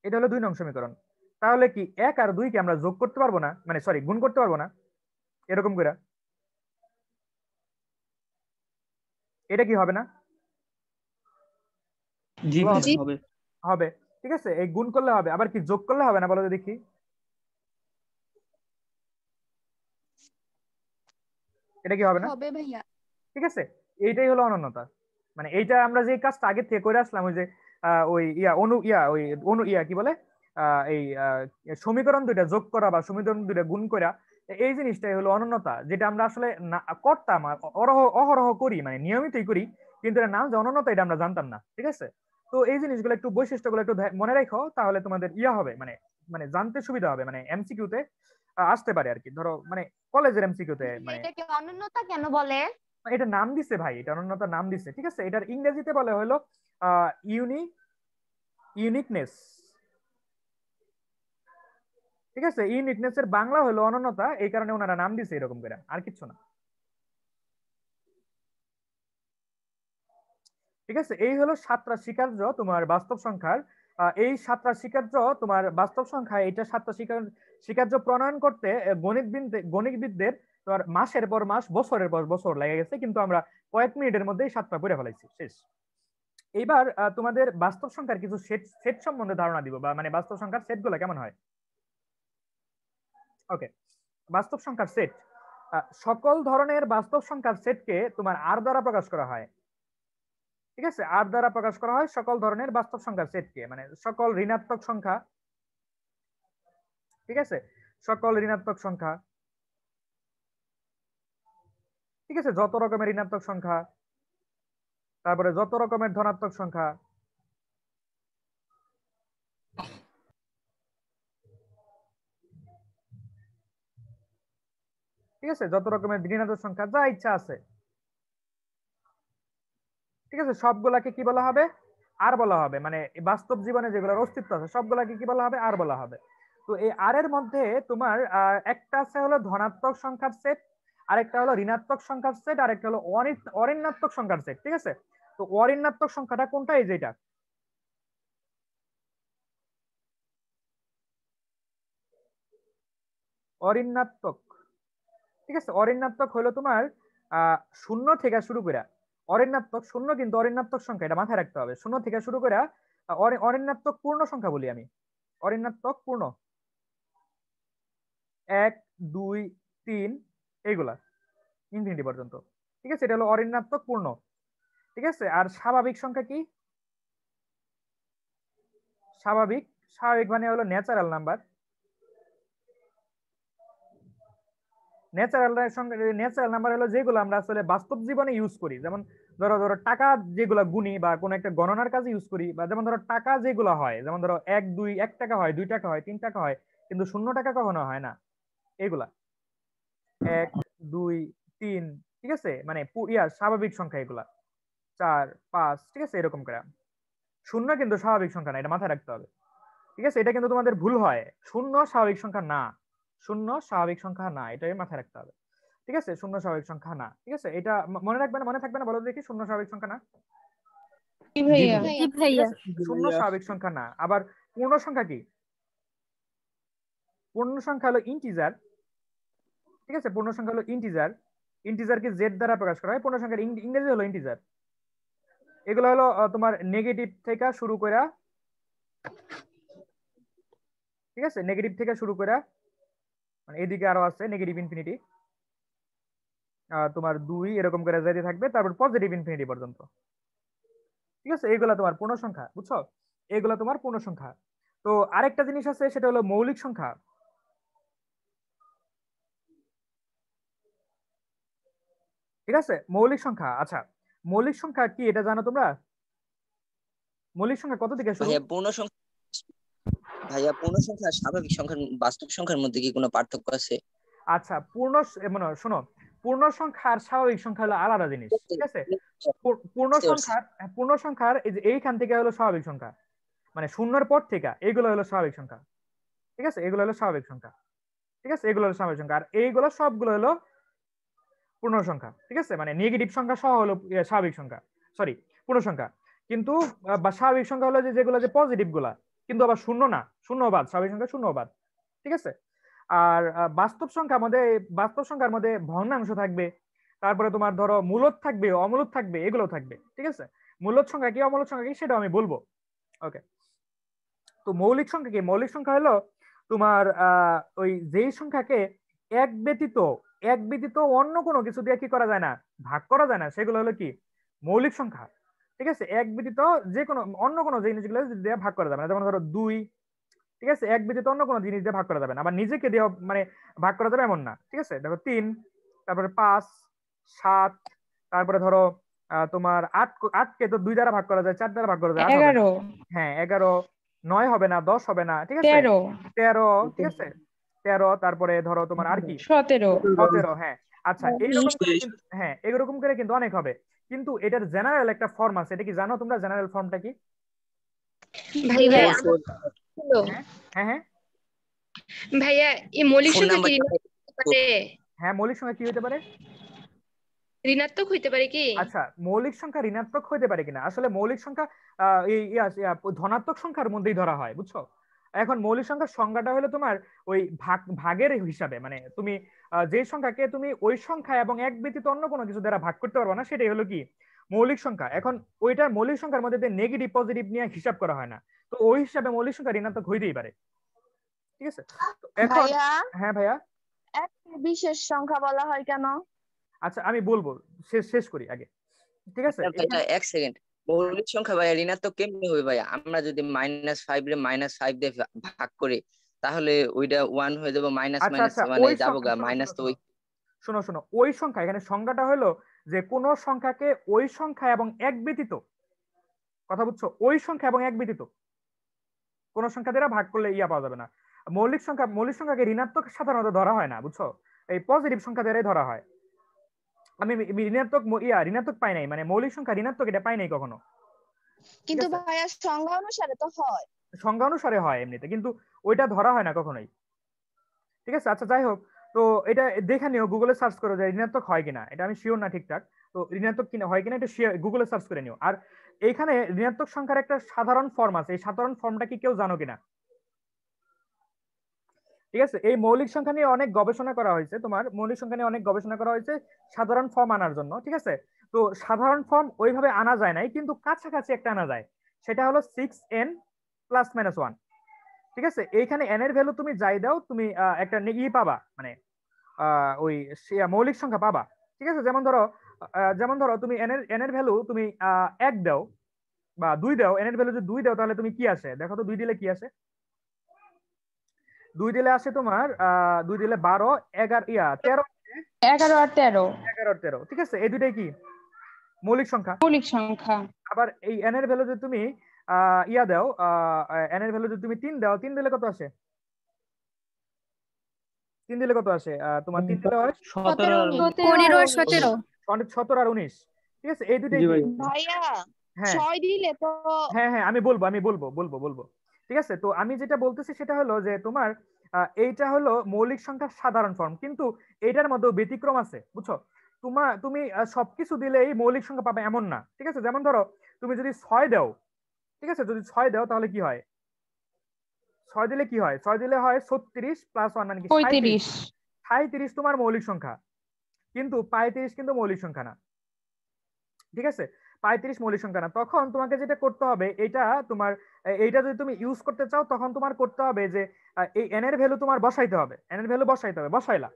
এটা হলো 2 নং সমীকরণ, তাহলে কি 1 আর 2 কে আমরা যোগ করতে পারবো না, মানে সরি গুণ করতে পারবো না এরকম করে? এটা কি হবে না? জি বলো, ভাইয়া হবে? হবে। হবে। ঠিক আছে, এই গুণ করলে হবে, আবার কি যোগ করলে হবে না বলো তো দেখি? এটা কি হবে না? হবে ভাইয়া। ঠিক আছে, এইটাই হলো অনন্যতা। মানে এইটা আমরা যে কাজটা আগে থেকে করে আসলাম, ওই যে ওই কি বলে, এই সমীকরণ দুইটা যোগ করা বা সমীকরণ দুইটা গুণ করা, এই জিনিসটাই হলো অনন্যতা, যেটা আমরা আসলে করতাম আর অহরহ করি, মানে নিয়মিতই করি, কিন্তু এর নাম যে অনন্যতা এটা আমরা জানতাম না। ঠিক আছে, তো এই জিনিসগুলো একটু, বৈশিষ্ট্যগুলো একটু মনে রাখো, তাহলে তোমাদের হবে, মানে মানে জানতে সুবিধা হবে, মানে এমসিকিউতে আসতে পারে আর কি। ধরো মানে কলেজের এমসিকিউতে, ভাইয়া, মানে এটাকে অনন্যতা কেন বলে? এটা নাম দিছে ভাই, এটা অনন্যতার নাম দিছে। ঠিক আছে, এটার ইংরেজিতে বলে হলো ইউনি ইউনিকনেস। ঠিক আছে, ইউনিকনেস এর বাংলা হলো অনন্যতা, এই কারণে ওনারা নাম দিছে এরকম করে, আর কিছু না। ঠিক আছে, এই হলো 7টা স্বীকার্য তোমার বাস্তব সংখ্যার। এই 7টা স্বীকার্য তোমার বাস্তব সংখ্যা, এটা 7টা স্বীকার্য প্রণয়ন করতে গণিতবিদদের তোমার মাসের পর মাস, বছরের পর বছর লেগে গেছে, কিন্তু আমরা কয়েক মিনিটের মধ্যেই 7টা পড়ে ফেলাইছি, শেষ। এইবার তোমাদের বাস্তব সংখ্যার কিছু সেট সেট সম্বন্ধে ধারণা দিব, বা মানে বাস্তব সংখ্যার সেট গুলো কেমন হয়। ওকে, বাস্তব সংখ্যার সেট, সকল ধরনের বাস্তব সংখ্যার সেটকে তোমার আর দ্বারা প্রকাশ করা হয়। ঠিক আছে, আর দ্বারা প্রকাশ করা হয় সকল ধরনের বাস্তব সংখ্যার সেটকে, মানে সকল ঋণাত্মক সংখ্যা। ঠিক আছে, সকল ঋণাত্মক সংখ্যা। ঠিক আছে, যত রকমের ঋণাত্মক সংখ্যা, তারপরে যত রকমের ধনাত্মক সংখ্যা। ঠিক আছে, যত রকমের ঋণাত্মক সংখ্যা যা ইচ্ছা আছে। ঠিক আছে, সবগুলাকে কি বলা হবে? আর বলা হবে, মানে বাস্তব জীবনে যেগুলোর অস্তিত্ব আছে সবগুলাকে কি বলা হবে? আর বলা হবে। তো এই আর এর মধ্যে তোমার একটা আছে হলো ধনাত্মক সংখ্যার সেট, আরেকটা হলো ঋণাত্মক সংখ্যার সেট, আরেকটা হলো অঋণাত্মক সংখ্যার সেট। ঠিক আছে, তো অঋণাত্মক সংখ্যাটা কোনটা? এই যেটা অঋণাত্মক। ঠিক আছে, অঋণাত্মক হলো তোমার শূন্য থেকে শুরু করে অঋণাত্মক শূন্য কিন্তু অঋণাত্মক সংখ্যা, এটা মাথায় রাখতে হবে। শূন্য থেকে শুরু করে অঋণাত্মক পূর্ণ সংখ্যা বলি আমি, অঋণাত্মক পূর্ণ 1 2 3 এইগুলা ইনফিনিটি পর্যন্ত, ঠিক আছে? এটা হলো অঋণাত্মক পূর্ণ, ঠিক আছে? আর স্বাভাবিক সংখ্যা কি? স্বাভাবিক স্বাভাবিক মানে হলো ন্যাচারাল নাম্বার। ন্যাচারাল নাম্বার হলো যেগুলো আমরা আসলে বাস্তব জীবনে ইউজ করি, যেমন ধরো ধরো টাকা যেগুলো গুনি বা কোনো একটা গণনার কাজে ইউজ করি, বা যেমন ধরো টাকা যেগুলো হয়, যেমন ধরো 1 টাকা হয়, 2 টাকা হয়, 3 টাকা হয়, কিন্তু 0 টাকা কখনো হয় না। এগুলা 1 2 3, ঠিক আছে? মানে স্বাভাবিক সংখ্যা এগুলা 4 5, ঠিক আছে? এরকম করে। শূন্য কিন্তু স্বাভাবিক সংখ্যা না, এটা মাথায় রাখতে হবে, ঠিক আছে? এটা কিন্তু তোমাদের ভুল হয়, শূন্য স্বাভাবিক সংখ্যা না, শূন্য স্বাভাবিক সংখ্যা না, এটাই মাথায় রাখতে হবে, ঠিক আছে? শূন্য স্বাভাবিক সংখ্যা না, ঠিক আছে? এটা মনে রাখবে না, মনে থাকবে না? বলো দেখি, শূন্য স্বাভাবিক সংখ্যা না, কি ভাইয়া? ভাইয়া ঠিক আছে? শূন্য স্বাভাবিক সংখ্যা না। আবার পূর্ণ সংখ্যা কি? পূর্ণ সংখ্যা হলো ইন্টিজার, ঠিক আছে? পূর্ণ সংখ্যা হলো ইন্টিজার। ইন্টিজার কে জেড দ্বারা প্রকাশ করা হয়। পূর্ণ সংখ্যার ইংরেজি হলো ইন্টিজার। এগুলো হলো তোমার নেগেটিভ থেকে শুরু করে, ঠিক আছে? নেগেটিভ থেকে শুরু করে, মানে এদিকে আরো আছে নেগেটিভ ইনফিনিটি, তোমার 2 এরকম করে যাইতে থাকবে, তারপর পজিটিভ ইনফিনিটি পর্যন্ত, ঠিক আছে? এইগুলা তোমার পূর্ণ সংখ্যা, বুঝছো? এইগুলা তোমার পূর্ণ সংখ্যা। তো আরেকটা জিনিস আছে, সেটা হলো মৌলিক সংখ্যা, ঠিক আছে? মৌলিক সংখ্যা, আচ্ছা মৌলিক সংখ্যা কি এটা জানো তোমরা? মৌলিক সংখ্যা কত থেকে শুরু? ভাইয়া পূর্ণ সংখ্যা স্বাভাবিক সংখ্যার বাস্তব সংখ্যার মধ্যে কি কোনো পার্থক্য আছে? আচ্ছা মানে শোনো, পূর্ণ সংখ্যা আর স্বাভাবিক সংখ্যা হলো আলাদা জিনিস, ঠিক আছে? পূর্ণ সংখ্যার এই যে এইখান থেকে হলো স্বাভাবিক সংখ্যা, মানে শূন্যের পর থেকে এইগুলো হলো স্বাভাবিক সংখ্যা, ঠিক আছে? এগুলো হলো স্বাভাবিক সংখ্যা, ঠিক আছে? এগুলো হলো স্বাভাবিক সংখ্যা। আর এইগুলো সবগুলো হলো পূর্ণ সংখ্যা, ঠিক আছে? মানে নেগেটিভ সংখ্যা সহ হলো স্বাভাবিক সংখ্যা, সরি পূর্ণ সংখ্যা। কিন্তু বা স্বাভাবিক সংখ্যা হলো যে যেগুলো যে পজিটিভ গুলা, কিন্তু আবার শূন্য না, শূন্য বাদ, স্বাভাবিক সংখ্যা শূন্য বাদ, ঠিক আছে? আর বাস্তব সংখ্যার মধ্যে ভগ্নাংশ থাকবে, তারপরে তোমার ধরো মূলদ থাকবে, অমূলদ থাকবে, এগুলো থাকবে, ঠিক আছে? মূলদ সংখ্যা কি অমূলদ সংখ্যা কি সেটা আমি বলবো, ওকে? তো মৌলিক সংখ্যা কি? মৌলিক সংখ্যা হলো তোমার ওই যেই সংখ্যাকে এক ব্যতীত অন্য কোনো কিছু দিয়ে কি করা যায় না, ভাগ করা যায় না, সেগুলো হলো কি মৌলিক সংখ্যা, ঠিক আছে? এক ব্যতীত যে কোনো অন্য কোনো জিনিসগুলো দিয়ে ভাগ করা যাবে না, যেমন ধরো 2, ঠিক আছে? এক ব্যতীত অন্য কোনো জিনিস দিয়ে ভাগ করা যাবে না, আবার নিজেকে দিয়ে মানে ভাগ করা যাবে এমন না, ঠিক আছে? দেখো 3, তারপরে 5 7, তারপরে ধরো তোমার 8 কে তো 2 দ্বারা ভাগ করা যায়, 4 দ্বারা ভাগ করা যায়, 8 হবে না। 11 হ্যাঁ 11, 9 হবে না, 10 হবে না, ঠিক আছে? 13 13, ঠিক আছে? 13, তারপরে ধরো তোমার আর কি 17 17, হ্যাঁ। আচ্ছা এইরকম করে কিন্তু, হ্যাঁ এরকম করে কিন্তু অনেক হবে, কিন্তু এটার জেনারেল একটা ফর্ম আছে, এটা কি জানো তোমরা জেনারেল ফর্মটা কি? ভাইয়া হ্যাঁ হ্যাঁ হ্যাঁ ভাইয়া এই মৌলিক ফোন সংখ্যা কি নাম্বার ঋণাত্মক হতে পারে? হ্যাঁ মৌলিক সংখ্যা কি হতে পারে? ঋণাত্মক হইতে পারে কি? আচ্ছা মৌলিক সংখ্যা ঋণাত্মক হতে পারে কিনা, আসলে মৌলিক সংখ্যা এই ধনাত্মক সংখ্যার মধ্যেই ধরা হয়, বুঝছো? এখন মৌলিক সংখ্যার সংজ্ঞাটা হলো তোমার ওই ভাগের হিসাবে, মানে তুমি যে সংখ্যাকে তুমি ওই সংখ্যা এবং এক ব্যতীত অন্য কোনো কিছু দ্বারা ভাগ করতে পারবে না, সেটাই হলো কি মৌলিক সংখ্যা। এখন ওইটার মৌলিক সংখ্যার মধ্যে নেগেটিভ পজিটিভ নিয়ে হিসাব করা হয় না, তো ওই হিসাবে মৌলিক সংখ্যা ঋণাত্মক হইতেই পারে, ঠিক আছে? তো এখন ভাইয়া হ্যাঁ ভাইয়া, একটা বিশেষ সংখ্যা বলা হয় কেন? আচ্ছা আমি বলবো, শেষ করি আগে, ঠিক আছে? ভাইয়া এক সেকেন্ড, মৌলিক সংখ্যা ভাইয়া ঋণাত্মক কেমনে হবে ভাইয়া? আমরা যদি -5 রে -5 দিয়ে ভাগ করি, তাহলে ওইটা 1 হয়ে যাবে, মাইনাস আচ্ছা মাইনাস আচ্ছা মানে ওই যাবো গা শোনো মাইনাস, শোনো তো শোনো শোনো শোনো ওই সংখ্যা, এখানে সংজ্ঞাটা হলো যে কোন সংখ্যাকে ওই সংখ্যা এবং এক ব্যতীত, কথা বুঝছো? ওই সংখ্যা এবং এক ব্যতীত কোন সংখ্যা দ্বারা ভাগ করলে ইয়া পাওয়া যাবে না। মৌলিক সংখ্যাকে ঋণাত্মক সাধারণত ধরা হয় না, বুঝছো? এই পজিটিভ সংখ্যা দ্বারাই ধরা হয়। আমি ঋণাত্মক পাই নাই, মানে মৌলিক সংখ্যা ঋণাত্মক এটা পাই নাই কখনো, ঠিক কিন্তু আছে? ভাইয়া সংখ্যা অনুসারে তো হয়। সংজ্ঞা অনুসারে হয় এমনিতে, কিন্তু ওইটা ধরা হয় না কখনোই, ঠিক আছে? আচ্ছা যাই হোক, তো এটা দেখে নিও, গুগলে সার্চ করো যে ঋণাত্মক হয় কিনা, এটা আমি শিওর না ঠিকঠাক, তো ঋণাত্মক কিনা হয় কিনা এটা গুগলে সার্চ করে নিও। আর এইখানে ঋণাত্মক সংখ্যার একটা সাধারণ ফর্ম আছে, এই সাধারণ ফর্মটা কি কেউ জানো কিনা? ঠিক আছে, এই মৌলিক সংখ্যা নিয়ে অনেক গবেষণা করা হয়েছে, তোমার মৌলিক সংখ্যা নিয়ে অনেক গবেষণা করা হয়েছে সাধারণ ফর্ম আনার জন্য। ঠিক আছে, তো সাধারণ ফর্ম ওইভাবে আনা যায় নাই, কিন্তু কাছাকাছি একটা আনা যায়, সেটা হলো 6n প্লাস মাইনাস 1। ঠিক আছে, এইখানে n এর ভ্যালু তুমি যাই দাও, তুমি একটা পাবা, মানে ওই মৌলিক সংখ্যা পাবা। ঠিক আছে, যেমন ধরো তুমি n এর ভ্যালু তুমি 1 দাও বা 2 দাও, n এর ভ্যালু যদি 2 দাও তাহলে তুমি কি আসে দেখো তো, 2 দিলে কি আসে? 2 দিলে আসে তোমার 2 দিলে 12, 11 13, 11 আর 13 11 আর 13। ঠিক আছে, এই দুইটাই কি মৌলিক সংখ্যা। মৌলিক সংখ্যা। আবার এই n এর ভ্যালু যদি তুমি দাও, n এর ভ্যালু যদি তুমি 3 দাও, 3 দিলে কত আসে? 3 দিলে কত আসে? তোমার 3 দিলে হয় 17 15 আর 17। 17 আর 19। ঠিক আছে, এই দুইটাই জি কি? ভাই। ভাইয়া হ্যাঁ 6 দিলে তো হ্যাঁ হ্যাঁ, আমি বলবো। ঠিক আছে, তো আমি যেটা বলতেছি সেটা হলো যে তোমার এইটা হলো মৌলিক সংখ্যার সাধারণ ফর্ম, কিন্তু এইটার মধ্যে ব্যতিক্রম আছে, বুঝছো? তুমি সবকিছু দিলেই মৌলিক সংখ্যা পাবে এমন না। ঠিক আছে, যেমন ধরো তুমি যদি 6 দাও, ঠিক আছে, যদি 6 দাও তাহলে কি হয়? 6 দিলে কি হয়? 6 দিলে হয় 36 প্লাস 1 মানে কি 35। 37 তোমার মৌলিক সংখ্যা, কিন্তু 35 কিন্তু মৌলিক সংখ্যা না। ঠিক আছে, 35 মৌলিক সংখ্যা না। তখন তোমাকে যেটা করতে হবে, এইটা যদি তুমি ইউজ করতে চাও, তখন তোমার করতে হবে যে এই n এর ভ্যালু তোমার বসাইতে হবে, n এর ভ্যালু বসাইতে হবে, বসাইলা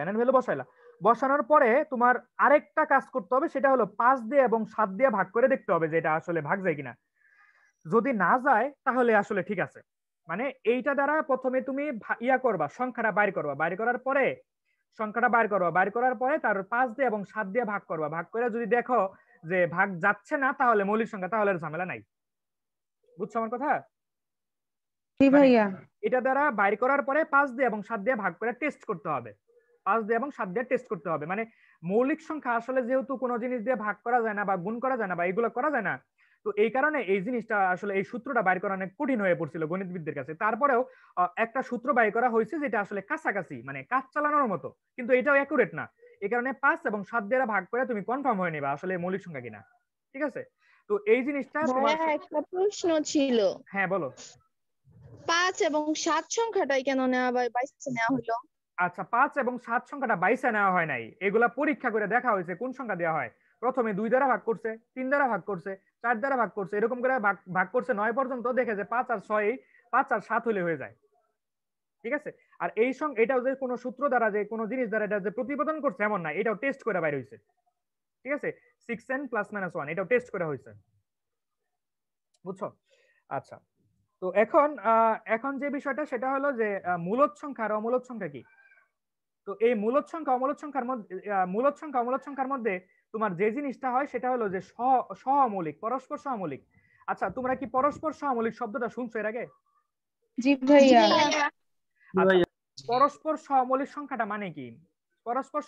n এর ভ্যালু বসাইলা। বসানোর পরে তোমার আরেকটা কাজ করতে হবে, সেটা হলো 5 দিয়ে এবং 7 দিয়ে ভাগ করে দেখতে হবে যে এটা আসলে ভাগ যায় কিনা। যদি না যায় তাহলে আসলে ঠিক আছে। মানে এইটা দ্বারা প্রথমে তুমি করবা, সংখ্যাটা বাইর করবা, বাইর করার পরে সংখ্যাটা বাইর করার পরে তার 5 দিয়ে এবং 7 দিয়ে ভাগ করবা, ভাগ করে যদি দেখো যে ভাগ যাচ্ছে না তাহলে মৌলিক সংখ্যা, তাহলে আর ঝামেলা নাই। বুঝছো আমার কথা? জি মানে ভাইয়া। এটা দ্বারা বাইর করার পরে 5 দিয়ে এবং 7 দিয়ে ভাগ করে টেস্ট করতে হবে, 5 দিয়ে এবং 7 দিয়ে টেস্ট করতে হবে। মানে মৌলিক সংখ্যা আসলে যেহেতু কোনো জিনিস দিয়ে ভাগ করা যায় না বা গুণ করা যায় না বা এগুলো করা যায় না, তো এই কারণে এই জিনিসটা আসলে এই সূত্রটা বাইর করা অনেক কঠিন হয়ে পড়ছিল গণিতবিদদের কাছে। তারপরেও একটা সূত্র বাইর করা হয়েছে যেটা আসলে কাছাকাছি, মানে কাজ চালানোর মতো, কিন্তু এটাও অ্যাকুরেট না। এই কারণে 5 এবং 7 দিয়ে ভাগ করে তুমি কনফার্ম হয়ে নিবা আসলে মৌলিক সংখ্যা কিনা। ঠিক আছে, তো এই জিনিসটা তোমার। ভাইয়া একটা প্রশ্ন ছিল, হ্যাঁ বলো। 5 এবং 7 সংখ্যাটাই কেন বাইসে নেওয়া হলো? আচ্ছা, 5 এবং 7 সংখ্যাটা বাইসে নেওয়া হয় নাই, এগুলা পরীক্ষা করে দেখা হয়েছে কোন সংখ্যা দেওয়া হয়। প্রথমে 2 দ্বারা ভাগ করছে, 3 দ্বারা ভাগ করছে, 4 দ্বারা ভাগ করছে, এরকম করে ভাগ করছে 9 পর্যন্ত, দেখে যে 5 আর 6, 5 আর 7 হলে হয়ে যায়। ঠিক আছে, আর এটাও যে কোনো সূত্র দ্বারা, যে কোনো জিনিস দ্বারা এটা যে প্রতিপাদন করছে এমন না, এটাও টেস্ট করে বাইর হয়েছে। ঠিক আছে, 6n প্লাস মাইনাস 1 এটাও টেস্ট করা হয়েছে। বুঝছো? আচ্ছা, তো এখন যে বিষয়টা সেটা হলো যে মূলদ সংখ্যা আর অমূলদ সংখ্যা কি। তো এই মূলদ সংখ্যা অমূলদ সংখ্যার মধ্যে তোমার যে জিনিসটা হয় সেটা হলো যে সহমৌলিক, পরস্পর সহমৌলিক। আচ্ছা, তোমরা কি পরস্পর সহমৌলিক শব্দটা শুনছো এর আগে? জি ভাইয়া। আচ্ছা, পরস্পর সহমৌলিক সংখ্যাটা মানে কি? পরস্পর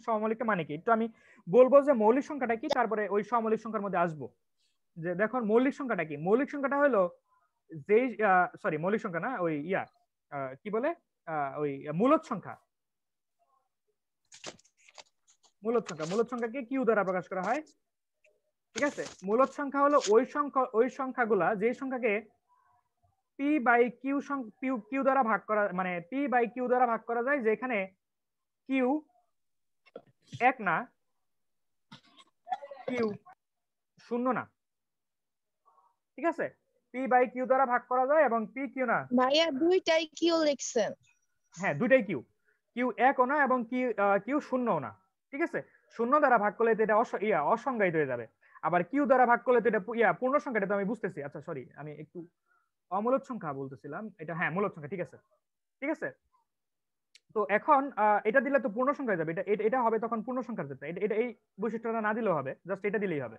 সহমৌলিকটা মানে কি, একটু আমি বলবো যে মৌলিক সংখ্যাটা কি, তারপরে ওই সহমৌলিক সংখ্যার মধ্যে আসবো। যে দেখো মৌলিক সংখ্যাটা কি। মৌলিক সংখ্যাটা হলো যেই মৌলিক সংখ্যা না, ওই কি বলে, ওই মূলদ সংখ্যা। মূলদ সংখ্যাকে কিউ দ্বারা প্রকাশ করা হয়। ঠিক আছে, মূলদ সংখ্যা হলো ওই সংখ্যাগুলা যে সংখ্যাকে পি বাই কিউ দ্বারা ভাগ করা, মানে পি বাই কিউ দ্বারা ভাগ করা যায়, যেখানে কিউ 1 না, কিউ 0 না। ঠিক আছে, পি বাই কিউ দ্বারা ভাগ করা যায় এবং পি কিউ না। ভাইয়া দুইটাই কিউ লিখছেন? হ্যাঁ, দুইটাই কিউ, কিউ 1ও না এবং কিউ 0ও না। ঠিক আছে, 0 দ্বারা ভাগ করলে তো এটা অসংজ্ঞায়িত হয়ে যাবে, আবার কিউ দ্বারা ভাগ করলে তো এটা পূর্ণ সংখ্যা। এটা তো আমি বুঝতেছি। আচ্ছা সরি, আমি একটু অমূলদ সংখ্যা বলতেছিলাম, এটা হ্যাঁ মূলদ সংখ্যা। ঠিক আছে, ঠিক আছে, তো এখন এটা দিলে তো পূর্ণ সংখ্যা হয়ে যাবে, এটা হবে তখন পূর্ণ সংখ্যার ক্ষেত্রে। এটা এই বৈশিষ্ট্যটা না দিলেও হবে, জাস্ট এটা দিলেই হবে।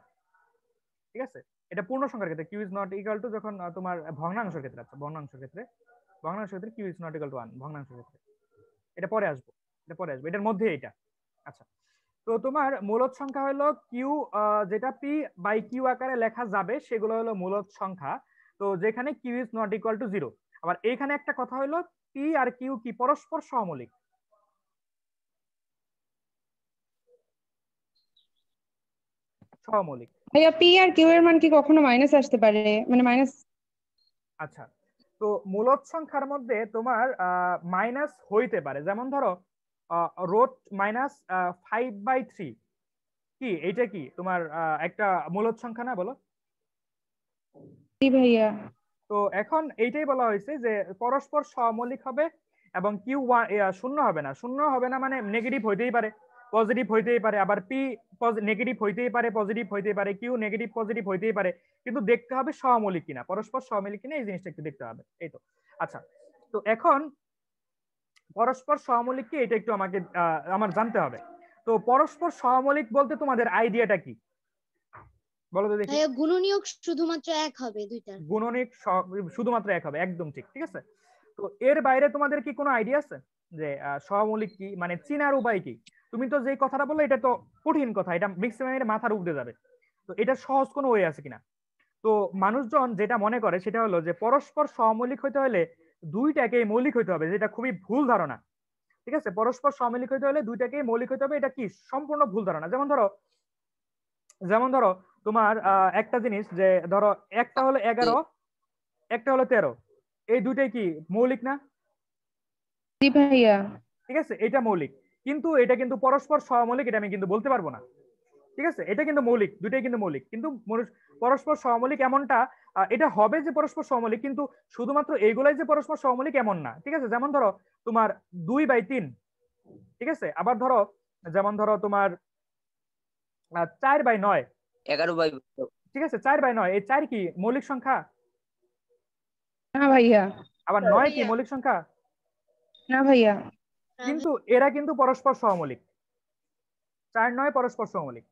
ঠিক আছে, এটা পূর্ণ সংখ্যার ক্ষেত্রে Q is not equal to, যখন তোমার ভগ্নাংশের ক্ষেত্রে। আচ্ছা, ভগ্নাংশের ক্ষেত্রে Q is not equal to 1 ভগ্নাংশের ক্ষেত্রে। এটা পরে আসবো, এটার মধ্যে এটা। আচ্ছা, তো তোমার মূলদ সংখ্যা হলো কিউ, যেটা পি বাই কিউ আকারে লেখা যাবে সেগুলো হলো মূলদ সংখ্যা। তো যেখানে Q is not equal to 0। আবার এইখানে একটা কথা হলো, পি আর কিউ কি পরস্পর সহমৌলিক। সহমৌলিক। ভাইয়া পি আর কিউ এর মান কি কখনো মাইনাস আসতে পারে, মানে মাইনাস? আচ্ছা, তো মূলদ সংখ্যার মধ্যে তোমার মাইনাস হইতে পারে, যেমন ধরো রুট মাইনাস 5/3 কি এইটা কি তোমার একটা মূলদ সংখ্যা না, বলো? জি ভাইয়া। তো এখন এইটাই বলা হয়েছে যে পরস্পর সহমৌলিক হবে এবং কিউ শূন্য হবে না। শূন্য হবে না মানে নেগেটিভ হইতেই পারে, পজিটিভ হইতেই পারে, আবার পি নেগেটিভ হইতেই পারে, পজিটিভ হইতেই পারে, কিউ নেগেটিভ পজিটিভ হইতেই পারে, কিন্তু দেখতে হবে সহমৌলিক কিনা, পরস্পর সহমৌলিক কিনা, এই জিনিসটা একটু দেখতে হবে। এই তো। আচ্ছা, তো এখন পরস্পর সহমৌলিক কি এটা একটু আমাকে আমার জানতে হবে। তো পরস্পর সহমৌলিক বলতে তোমাদের আইডিয়াটা কি বলো তো দেখি। গুণনীয়ক শুধুমাত্র এক হবে দুইটা। গুণনীয়ক শুধুমাত্র এক হবে, একদম ঠিক। ঠিক আছে, তো এর বাইরে তোমাদের কি কোনো আইডিয়া আছে যে সহমৌলিক কি, মানে চিনার উপায় কি? তুমি তো যেই কথাটা বললে এটা তো কঠিন কথা, এটা ম্যাক্সিমামের মাথার উপরে যাবে। তো এটা সহজ কোনো ওয়ে আছে কিনা? তো মানুষজন যেটা মনে করে সেটা হলো যে পরস্পর সহমৌলিক হইতে হলে দুইটাকেই মৌলিক হইতে হবে, যেটা খুবই ভুল ধারণা। ঠিক আছে, পরস্পর সহমৌলিক হইতে হলে দুইটাকেই মৌলিক হইতে হবে, এটা কি সম্পূর্ণ ভুল ধারণা। যেমন ধরো তোমার একটা জিনিস যে ধরো একটা হলো 11, একটা হলো 13, এই দুইটাই কি মৌলিক না? জি ভাইয়া। ঠিক আছে, এটা মৌলিক, কিন্তু এটা কিন্তু পরস্পর সহমৌলিক এটা আমি কিন্তু বলতে পারবো না। ঠিক আছে, এটা কিন্তু মৌলিক, দুইটাই কিন্তু মৌলিক, কিন্তু পরস্পর সহমৌলিক এমনটা এটা হবে যে পরস্পর সহমৌলিক, কিন্তু শুধুমাত্র এইগুলাই যে পরস্পর সহমৌলিক এমন না। ঠিক আছে, যেমন ধরো তোমার 2/3, ঠিক আছে, আবার ধরো যেমন ধরো তোমার 4/9, 11/। ঠিক আছে, 4/9, এই 4 কি মৌলিক সংখ্যা? না ভাইয়া। আবার 9 কি মৌলিক সংখ্যা? না ভাইয়া। কিন্তু এরা কিন্তু পরস্পর সহমৌলিক, 4, 9 পরস্পর সহমৌলিক।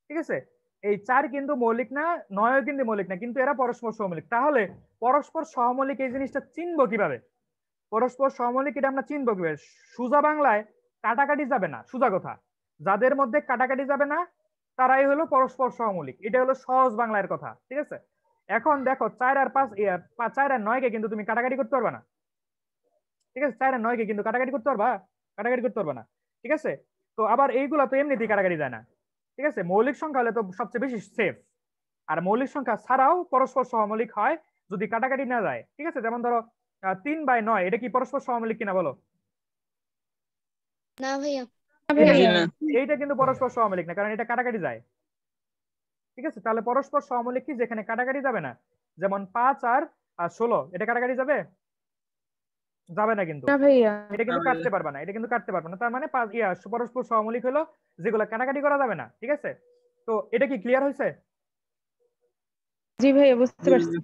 ঠিক আছে, এই 4 কিন্তু মৌলিক না, 9 কিন্তু মৌলিক না, কিন্তু এরা পরস্পর সহমৌলিক। তাহলে পরস্পর সহমৌলিক এই জিনিসটা চিনবো কিভাবে? পরস্পর সহমৌলিক এটা আমরা চিনবো কিভাবে? সোজা বাংলায় কাটাকাটি যাবে না, সোজা কথা, যাদের মধ্যে কাটাকাটি যাবে না তারাই হলো পরস্পর সহমৌলিক, এটা হলো সহজ বাংলার কথা। ঠিক আছে, এখন দেখো 4 আর 5, 4 আর 9 কে কিন্তু তুমি কাটাকাটি করতে পারবে না। ঠিক আছে, 4 আর 9 কে কিন্তু কাটাকাটি করতে পারবা? কাটাকাটি করতে পারবে না। ঠিক আছে, তো আবার এইগুলা তো এমনিতেই কাটাকাটি যায় না। ঠিক আছে, মৌলিক সংখ্যা হলে তো সবচেয়ে বেশি সেফ, আর মৌলিক সংখ্যা ছাড়াও পরস্পর সহমৌলিক হয় যদি কাটাকাটি না যায়। ঠিক আছে, যেমন ধরো 3/9, এটা কি পরস্পর সহমৌলিক কিনা বলো? না ভাইয়া। না ভাইয়া। এইটা কিন্তু পরস্পর সহমৌলিক না, কারণ এটা কাটাকাটি যায়। ঠিক আছে, তাহলে পরস্পর সহমৌলিক কি যেখানে কাটাকাটি যাবে না, যেমন 5 আর 16, এটা কাটাকাটি যাবে? যাবে না, কিন্তু না ভাইয়া। এটা কিন্তু কাটতে পারবে না, এটা কিন্তু কাটতে পারবে না। তার মানে পরস্পর সহমৌলিক হলো যেগুলো কাটাকাটি করা যাবে না। ঠিক আছে, তো এটা কি ক্লিয়ার হয়েছে? জি ভাইয়া, বুঝতে পারছি।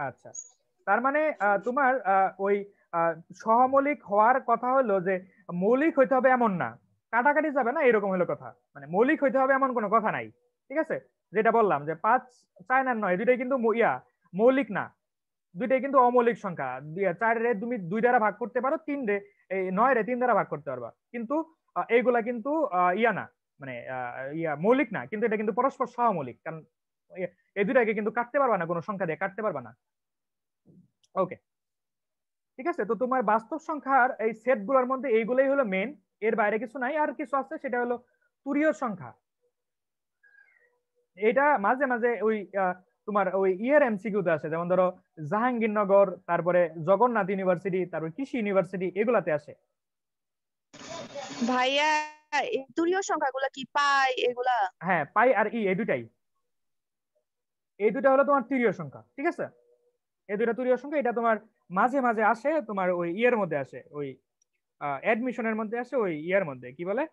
আচ্ছা, তার মানে তোমার ওই সহমৌলিক হওয়ার কথা হলো যে মৌলিক হইতে হবে এমন না, কাটাকাটি যাবে না এরকম হলো কথা, মানে মৌলিক হইতে হবে এমন কোনো কথা নাই। ঠিক আছে, যেটা বললাম যে 5, 4 আর 9 দুইটাই কিন্তু মৌলিক না, দুইটাই কিন্তু অমৌলিক সংখ্যা। 4 রে তুমি 2 দ্বারা ভাগ করতে পারো, 3 রে 9 রে 3 দ্বারা ভাগ করতে পারবা, কিন্তু এইগুলা কিন্তু না, মানে মৌলিক না, কিন্তু এটা কিন্তু পরস্পর সহমৌলিক, কারণ এই দুইটাকে কিন্তু কাটতে পারবা না, কোনো সংখ্যা দিয়ে কাটতে পারবা না। ওকে, ঠিক আছে, তো তোমার বাস্তব সংখ্যার এই সেট গুলোর মধ্যে এইগুলোই হলো মেন, এর বাইরে কিছু নাই। আর কিছু আছে, সেটা হলো তুরীয় সংখ্যা। এটা মাঝে মাঝে ওই তোমার ওই ইয়ের এমসিকিউতে আসে, যেমন ধরো জাহাঙ্গীরনগর, তারপরে জগন্নাথ ইউনিভার্সিটি, তারপর কৃষি ইউনিভার্সিটি, এগুলাতে আসে। ভাইয়া এই তুরীয় সংখ্যাগুলা কি পাই এগুলা? হ্যাঁ, পাই আর ই, এই দুটাই, এই দুটা হলো তোমার তুরীয় সংখ্যা। ঠিক আছে, এই দুটা তুরীয় সংখ্যা, এটা তোমার মাঝে মাঝে আসে, তোমার ওই ইয়ের মধ্যে আসে, ওই অ্যাডমিশনের মধ্যে আসে, ওই ইয়ার মধ্যে কি বলে,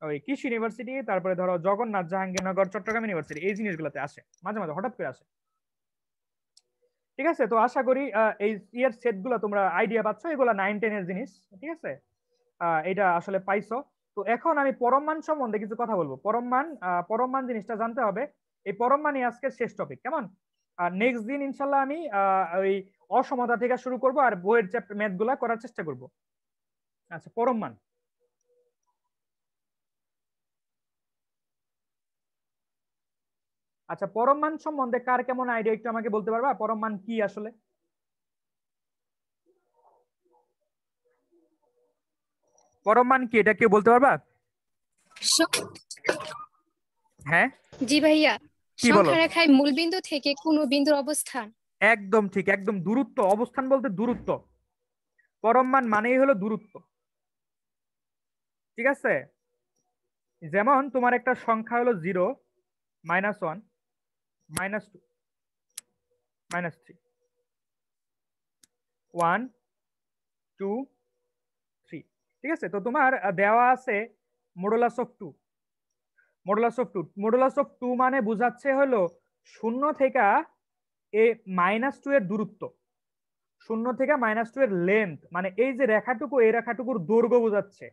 ওই কৃষি ইউনিভার্সিটি, তারপরে ধরো জগন্নাথ, জাহাঙ্গীরনগর, চট্টগ্রাম ইউনিভার্সিটি, এই জিনিসগুলোতে আসে মাঝে মাঝে, হঠাৎ করে আসে। ঠিক আছে, তো আশা করি এই ইয়ার সেট গুলো তোমরা আইডিয়া পাচ্ছ, এগুলো 9-10 এর জিনিস। ঠিক আছে, এটা আসলে পাইছো। তো এখন আমি পরম মান সম্বন্ধে কিছু কথা বলবো। পরম মান জিনিসটা জানতে হবে। এই পরম মানই আজকে শেষ টপিক, কেমন? নেক্সট দিন ইনশাল্লাহ আমি ওই অসমতা থেকে শুরু করব আর বইয়ের চ্যাপ্টার ম্যাথ গুলা করার চেষ্টা করব। আচ্ছা, পরম মান। আচ্ছা, পরম মান সম্বন্ধে কার কেমন আইডিয়া একটু আমাকে বলতে পারবা? পরম মান কি আসলে? পরম মান কি, এটা কেউ বলতে পারবা? স- হ্যাঁ, জি ভাইয়া, কি বলো? সংখ্যা রেখায় মূল বিন্দু থেকে কোন বিন্দুর অবস্থান। একদম ঠিক, একদম দূরত্ব। অবস্থান বলতে দূরত্ব, পরম মান মানেই হলো দূরত্ব। ঠিক আছে, যেমন তোমার একটা সংখ্যা হলো 0, -1, -2, -3, 1, 2, 3। ঠিক আছে, তো তোমার দেওয়া আছে মডুলাস অফ 2। মডুলাস অফ 2 মানে বোঝাচ্ছে হলো 0 থেকে -2 এর দূরত্ব, 0 থেকে -2 এর লেন্থ, মানে এই যে রেখাটুকু, এই রেখাটুকুর দৈর্ঘ্য বোঝাচ্ছে।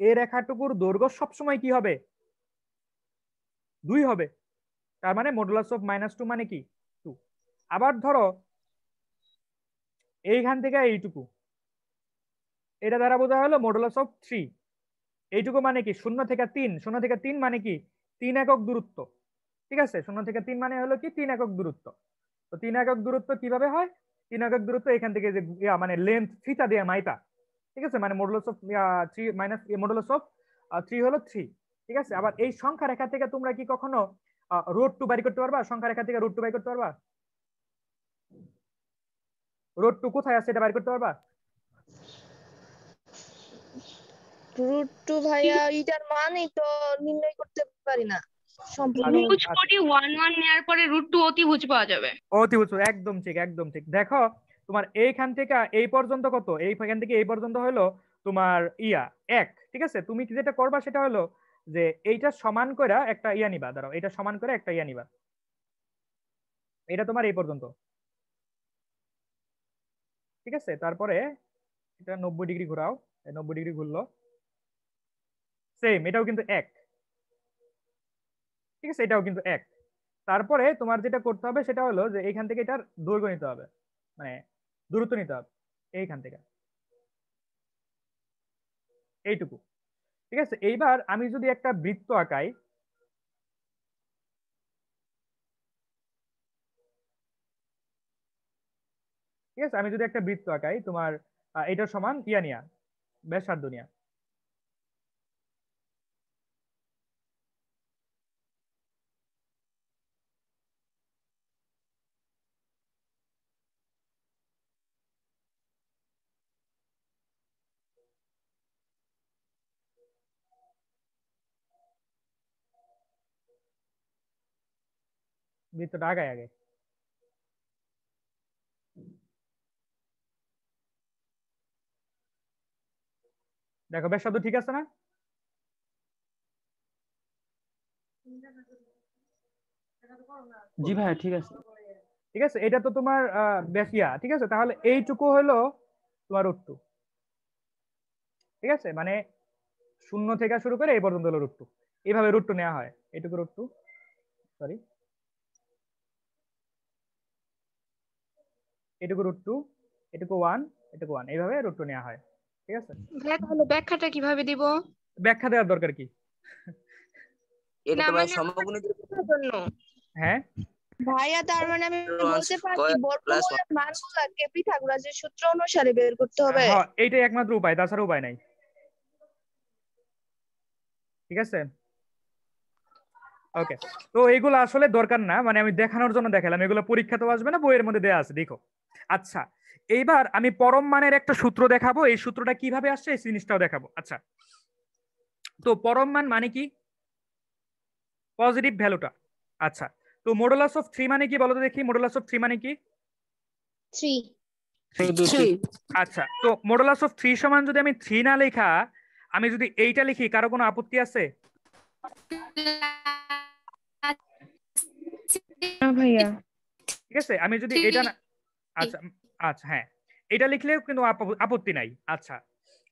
এই রেখাটুকুর দৈর্ঘ্য সবসময় কি হবে? 2 হবে। তার মানে মডুলাস অফ -2 মানে কি? 2। আবার ধরো এইখান থেকে এইটুকু, এটা দ্বারা বোঝা হলো মডুলাস অফ 3। এইটুকু মানে কি? 0 থেকে 3। 0 থেকে 3 মানে কি? 3 একক দূরত্ব। ঠিক আছে, 0 থেকে 3 মানে হলো কি? 3 একক দূরত্ব। তো 3 একক দূরত্ব কিভাবে হয়? 3 একক দূরত্ব এখান থেকে যে মানে লেন্থ থিটা দিয়ে মাইপা। ঠিক আছে, মানে modulus of 3 minus modulus of 3 হলো 3। ঠিক আছে, আবার এই সংখ্যা রেখা থেকে তোমরা কি কখনো √2 বের করতে পারবা? সংখ্যা রেখা থেকে √2 বের করতে পারবা? √2 কোথায় আছে এটা বের করতে পারবা? √2 ভাইয়া এটার মানই তো নির্ণয় করতে পারি না সম্পূর্ণ। রুট কোটি 1 নেওয়ার পরে √2 অতিভুজ পাওয়া যাবে। অতিভুজ, একদম ঠিক, একদম ঠিক। দেখো তোমার এইখান থেকে এই পর্যন্ত কত? এইখান থেকে এই পর্যন্ত হলো তোমার 1। ঠিক আছে, তুমি যেটা করবা সেটা হলো যে এইটা সমান করে একটা নিবা। দাঁড়াও, এটা সমান করে একটা নিবা। এটা তোমার এই পর্যন্ত। ঠিক আছে, তারপরে এটা 90 ডিগ্রি ঘোরাও। 90 ডিগ্রি ঘুরলো, সেম এটাও কিন্তু 1। ঠিক আছে, এটাও কিন্তু 1। তারপরে তোমার যেটা করতে হবে সেটা হলো যে এইখান থেকে এটার দৈর্ঘ্য নিতে হবে, মানে দূরত্ব নিতে হবে এইখান থেকে এইটুকু। ঠিক আছে, এইবার আমি যদি একটা বৃত্ত আঁকাই, ঠিক আছে, আমি যদি একটা বৃত্ত আঁকাই তোমার এটার সমান নিয়া ব্যাসার্ধ নিয়া। বৃত্তটা আগায় আগে। দেখো ব্যাসার্ধ ঠিক আছে না? জি ভাইয়া ঠিক আছে। ঠিক আছে, এটা তো তোমার বেশিয়া। ঠিক আছে, তাহলে এইটুকু হলো তোমার √2। ঠিক আছে, মানে 0 থেকে শুরু করে এই পর্যন্ত হলো √2। এইভাবে √2 নেওয়া হয়। এইটুকু √2, সরি, এটুকু √2, এটুকু 1, এটুকু 1, এইভাবে √2 নেওয়া হয়। ঠিক আছে, ভাইয়া তাহলে ব্যাখ্যাটা কিভাবে দিব? ব্যাখ্যা দেওয়ার দরকার কি? এটা না তো ভাই মানে সমকোণী বোঝার জন্য। হ্যাঁ, ভাইয়া তার মানে আমি বলতে পারি 1² + 1 বর্গমূলের মানগুলোকে পিথাগোরাসের সূত্র অনুসারে বের করতে হবে। হ্যাঁ, এইটাই একমাত্র উপায়, তাছাড়া উপায় নাই। ঠিক আছে, ওকে। তো এইগুলো আসলে দরকার না, মানে আমি দেখানোর জন্য দেখালাম। এগুলো পরীক্ষাতেও আসবে না, বইয়ের মধ্যে দেওয়া আছে, দেখো। আচ্ছা, এইবার আমি পরম মানের একটা সূত্র দেখাবো। এই সূত্রটা কিভাবে আসছে এই জিনিসটাও দেখাবো। আচ্ছা, তো পরম মান মানে কি? পজিটিভ ভ্যালুটা। আচ্ছা, তো মডুলাস অফ 3 মানে কি বলো তো দেখি? মডুলাস অফ 3 মানে কি? 3 আচ্ছা, তো মডুলাস অফ 3 সমান যদি আমি 3 না লেখা আমি যদি এইটা লিখি, কারো কোনো আপত্তি আছে? না ভাইয়া। ঠিক আছে, আমি যদি এটা না, আচ্ছা আচ্ছা, হ্যাঁ, এটা লিখলেও কিন্তু আপত্তি নাই। আচ্ছা,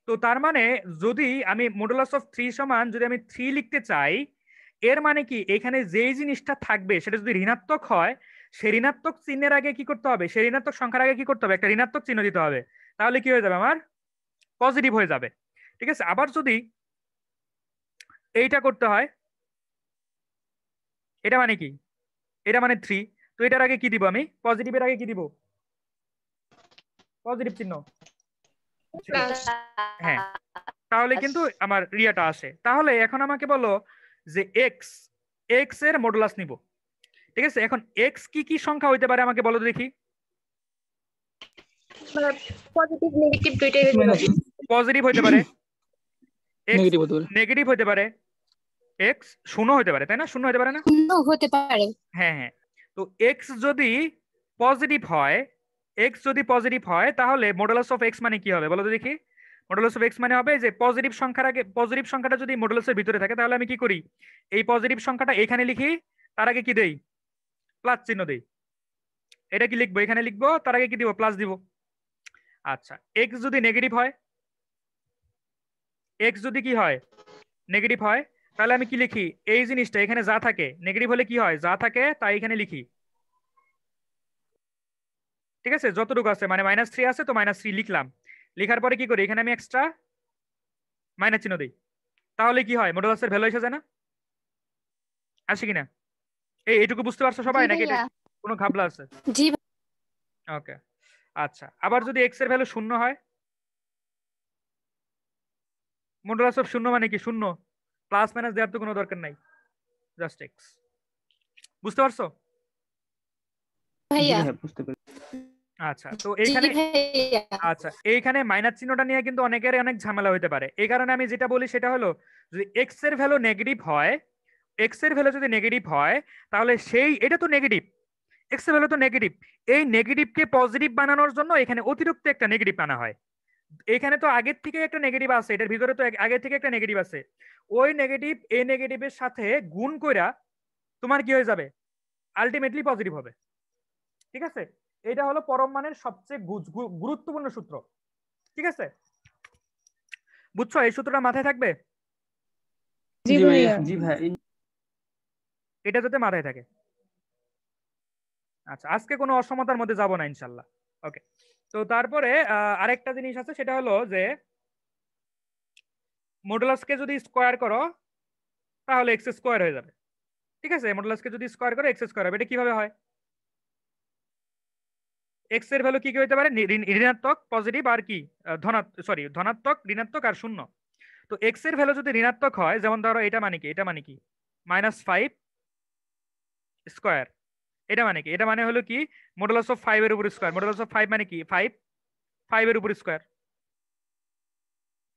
তো তার মানে যদি আমি মডুলাস অফ 3 সমান যদি আমি 3 লিখতে চাই, এর মানে কি এখানে যেই জিনিসটা থাকবে সেটা যদি ঋণাত্মক হয়, সেই ঋণাত্মক চিহ্নের আগে কি করতে হবে? সেই ঋণাত্মক সংখ্যার আগে কি করতে হবে? একটা ঋণাত্মক চিহ্ন দিতে হবে। তাহলে কি হয়ে যাবে? আমার পজিটিভ হয়ে যাবে। ঠিক আছে, আবার যদি এইটা করতে হয়, এটা মানে কি? এটা মানে 3, তো এটার আগে কি দিব? আমি পজিটিভের আগে কি দিব? পজিটিভ চিহ্ন। হ্যাঁ, তাহলে কিন্তু আমার রিয়াটা আসে। তাহলে এখন আমাকে বলো যে এক্স এর মডুলাস নিব। ঠিক আছে, এখন এক্স কি কি সংখ্যা হইতে পারে আমাকে বলো তো দেখি। পজিটিভ নেগেটিভ দুইটাই পজিটিভ হইতে পারে, নেগেটিভ হতে পারে, নেগেটিভ হইতে পারে, এক্স শূন্য হইতে পারে, তাই না? শূন্য হইতে পারে না? শূন্য হতে পারে। হ্যাঁ হ্যাঁ। তো এক্স যদি পজিটিভ হয়, এক্স যদি পজিটিভ হয় তাহলে মডুলাস অফ এক্স মানে কি হবে বলো তো দেখি। মডুলাস অফ এক্স মানে হবে যে পজিটিভ সংখ্যার আগে, পজিটিভ সংখ্যাটা যদি মডুলাসের ভিতরে থাকে তাহলে আমি কি করি, এই পজিটিভ সংখ্যাটা এখানে লিখি, তার আগে কি দেই, প্লাস চিহ্ন দেই। এটা কি লিখবো, এখানে লিখবো, তার আগে কি দিব, প্লাস দিব। আচ্ছা, এক্স যদি নেগেটিভ হয়, এক্স যদি কি হয়, নেগেটিভ হয়, তাহলে আমি কি লিখি, এই জিনিসটা এখানে যা থাকে, নেগেটিভ হলে কি হয়, যা থাকে তাই এখানে লিখি। ঠিক আছে, যতটুকু আছে মানে -3 আছে তো -3 লিখলাম। লিখার পরে কি করি, এখানে আমি এক্সট্রা মাইনাস চিহ্ন দিই, তাহলে কি হয়, মডুলাসের ভ্যালু এসে যায় না? আসে কিনা? এইটুকু বুঝতে পারছো সবাই নাকি এটা কোনো ঘাবলা আছে? জি ওকে। আচ্ছা, আবার যদি এক্স এর ভ্যালু 0 হয়, মডুলাস অফ 0 মানে কি, 0, প্লাস মাইনাস দেওয়ার তো কোনো দরকার নাই, জাস্ট এক্স। বুঝতে পারছো? জি ভাইয়া। ভাইয়া বুঝতে পেরেছি। আচ্ছা, তো জি এইখানে, ভাইয়া। আচ্ছা এইখানে মাইনাস চিহ্নটা নিয়ে কিন্তু অনেকের অনেক ঝামেলা হতে পারে। এই কারণে আমি যেটা বলি সেটা হলো, যদি এক্স এর ভ্যালু নেগেটিভ হয়, এক্স এর ভ্যালু যদি নেগেটিভ হয় তাহলে সেই, এটা তো নেগেটিভ, এক্স এর ভ্যালু তো নেগেটিভ, এই নেগেটিভকে পজিটিভ বানানোর জন্য এখানে অতিরিক্ত একটা নেগেটিভ আনা হয়। এখানে তো আগের থেকে একটা নেগেটিভ আছে, এটার ভিতরে তো আগের থেকে একটা নেগেটিভ আছে, ওই নেগেটিভ এই নেগেটিভের সাথে গুণ কইরা তোমার কি হয়ে যাবে, আলটিমেটলি পজিটিভ হবে। ঠিক আছে, এটা হলো পরম মানের সবচেয়ে গুরুত্বপূর্ণ সূত্র। ঠিক আছে, বুঝছো? এই সূত্রটা মাথায় থাকবে, জি জি ভাইয়া, ভাইয়া। জি ভাইয়া। এটা যাতে মাথায় থাকে। আচ্ছা, আজকে কোনো অসমতার মধ্যে যাব না ইনশাল্লাহ। ওকে, তো তারপরে আরেকটা জিনিস আছে, সেটা হলো যে মডুলাসকে যদি স্কোয়ার করো তাহলে এক্স স্কোয়ার হয়ে যাবে। ঠিক আছে, মডুলাসকে যদি স্কোয়ার করো এক্স স্কোয়ার হবে। এটা কিভাবে হয়, এক্স এর ভ্যালু কি কি হতে পারে, ঋণাত্মক, পজিটিভ আর কি ধনাত্মক, সরি ধনাত্মক, ঋণাত্মক আর শূন্য। তো এক্স এর ভ্যালু যদি ঋণাত্মক হয়, যেমন ধরো এটা মানে কি, এটা মানে কি -5 স্কোয়ার, এটা মানে কি, এটা মানে হলো কি মডুলাস অফ 5 এর উপর স্কোয়ার, মডুলাস অফ 5 মানে কি 5, 5 এর উপর স্কোয়ার,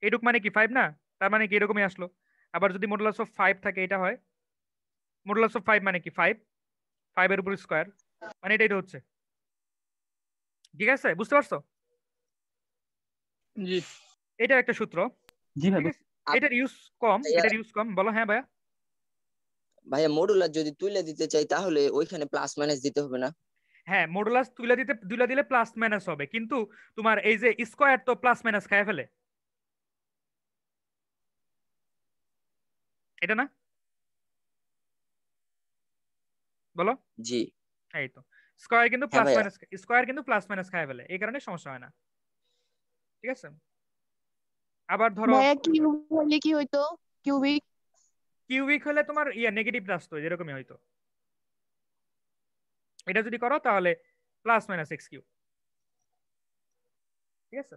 এটুক মানে কি 5 না, তার মানে কি এরকমই আসলো। আবার যদি মডুলাস অফ 5 থাকে, এটা হয় মডুলাস অফ 5 মানে কি 5, 5 এর উপর স্কোয়ার, মানে এটা হচ্ছে। ঠিক আছে, বুঝতে পারছো? জি এটা একটা সূত্র। জি ভাই ঠিক আছে, এটার ইউজ কম, এটার ইউজ কম। বলো হ্যাঁ ভাইয়া। ভাইয়া মডুলার যদি তুলে দিতে চাই তাহলে ওইখানে প্লাস মাইনাস দিতে হবে না? হ্যাঁ, মডুলাস তুলে দিলে প্লাস মাইনাস হবে, কিন্তু তোমার এই যে স্কোয়ার তো প্লাস মাইনাস খায় ফেলে, এটা না? বলো। জি এই তো, স্কোয়ার কিন্তু হ্যাঁ প্লাস ভাইয়া। মাইনাস, স্কোয়ার কিন্তু প্লাস মাইনাস খায় ফেলে, এই কারণে সমস্যা হয় না। ঠিক আছে, আবার ধরো ভাইয়া কিউব হলে কি হইতো, কিউবিক? কিউবিক হলে তোমার নেগেটিভ আসতো, এরকমই হয়তো। এটা যদি করো তাহলে প্লাস মাইনাস এক্স কিউব। ঠিক আছে,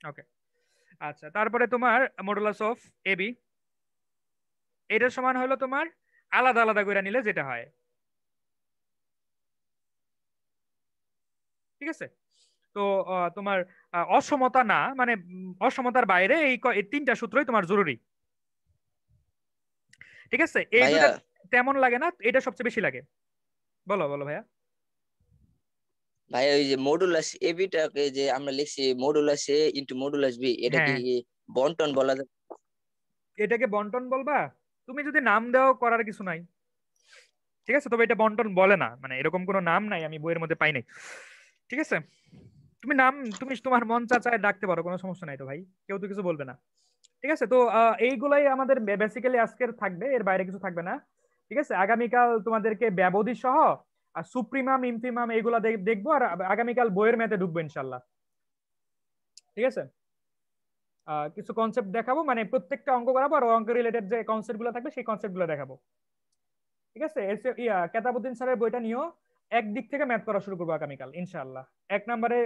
ওকে। আচ্ছা, তারপরে তোমার মডুলাস অফ এবি, এটার সমান হলো তোমার আলাদা আলাদা করে নিলে যেটা হয়। ঠিক আছে, তো তোমার অসমতা না, মানে অসমতার বাইরে এই তিনটা সূত্রই তোমার জরুরি। ঠিক আছে, এই ভাইয়া দুইটা তেমন লাগে না, এটা সবচেয়ে বেশি লাগে। বলো বলো ভাইয়া। ভাইয়া ওই যে মডুলাস এবিটাকে যে আমরা লিখছি modulus A into modulus B, এটা কি হ্যাঁ, বন্টন বলা যায়? এটাকে বন্টন বলবা, তুমি যদি নাম দাও করার কিছু নাই। ঠিক আছে, তবে এটা বন্টন বলে না, মানে এরকম কোনো নাম নাই, আমি বইয়ের মধ্যে পাই নাই। ঠিক আছে, তুমি নাম, তুমি তোমার মন চায় ডাকতে পারো, কোনো সমস্যা নাই তো ভাই, কেউ তো কিছু বলবে না। ঠিক আছে, তো এইগুলাই আমাদের বেসিক্যালি আজকের থাকবে, এর বাইরে কিছু থাকবে না। ঠিক আছে, আগামীকাল তোমাদেরকে ব্যবধি সহ আর সুপ্রিমাম ইনফিমাম এইগুলা দেখবো, আর আগামীকাল বইয়ের ম্যাথে ঢুকবো ইনশাল্লাহ। ঠিক আছে, কিছু কনসেপ্ট দেখাবো, মানে প্রত্যেকটা অঙ্ক করাবো, আর অঙ্ক রিলেটেড যে কনসেপ্ট গুলো থাকবে সেই কনসেপ্ট গুলো দেখাবো। ঠিক আছে, কেতাবুদ্দিন স্যারের বইটা নিয়েও একদিক থেকে ম্যাথ করা শুরু করবো আগামীকাল ইনশাল্লাহ। 1 নম্বরে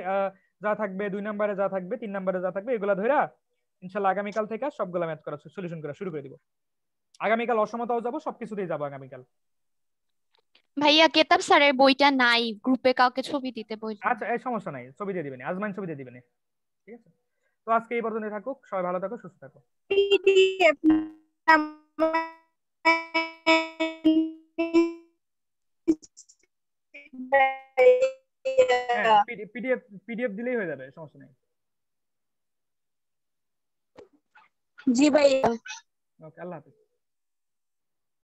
যা থাকবে, 2 নম্বরে যা থাকবে, 3 নম্বরে যা থাকবে, এগুলা ধরে ইনশাল্লাহ আগামীকাল থেকে সবগুলা ম্যাথ করা, সলিউশন করা শুরু করে দিব। আগামীকাল অসমতাও যাব, সবকিছুতেই যাব আগামীকাল। ভাইয়া কেতাব স্যারের বইটা নাই, গ্রুপে কাউকে ছবি দিতে বলছি। আচ্ছা এই সমস্যা নাই, ছবি দিয়ে দিবেন, আজমান ছবি দিয়ে দিবেন, ঠিক আছে। তো আজকে এই পর্যন্ত থাকুক, সবাই ভালো থাকো, সুস্থ থাকো। হ্যাঁ পিডিএফ দিলেই হয়ে যাবে, সমস্যা নেই। জি ভাইয়া। ওকে, আল্লাহ হাফেজ।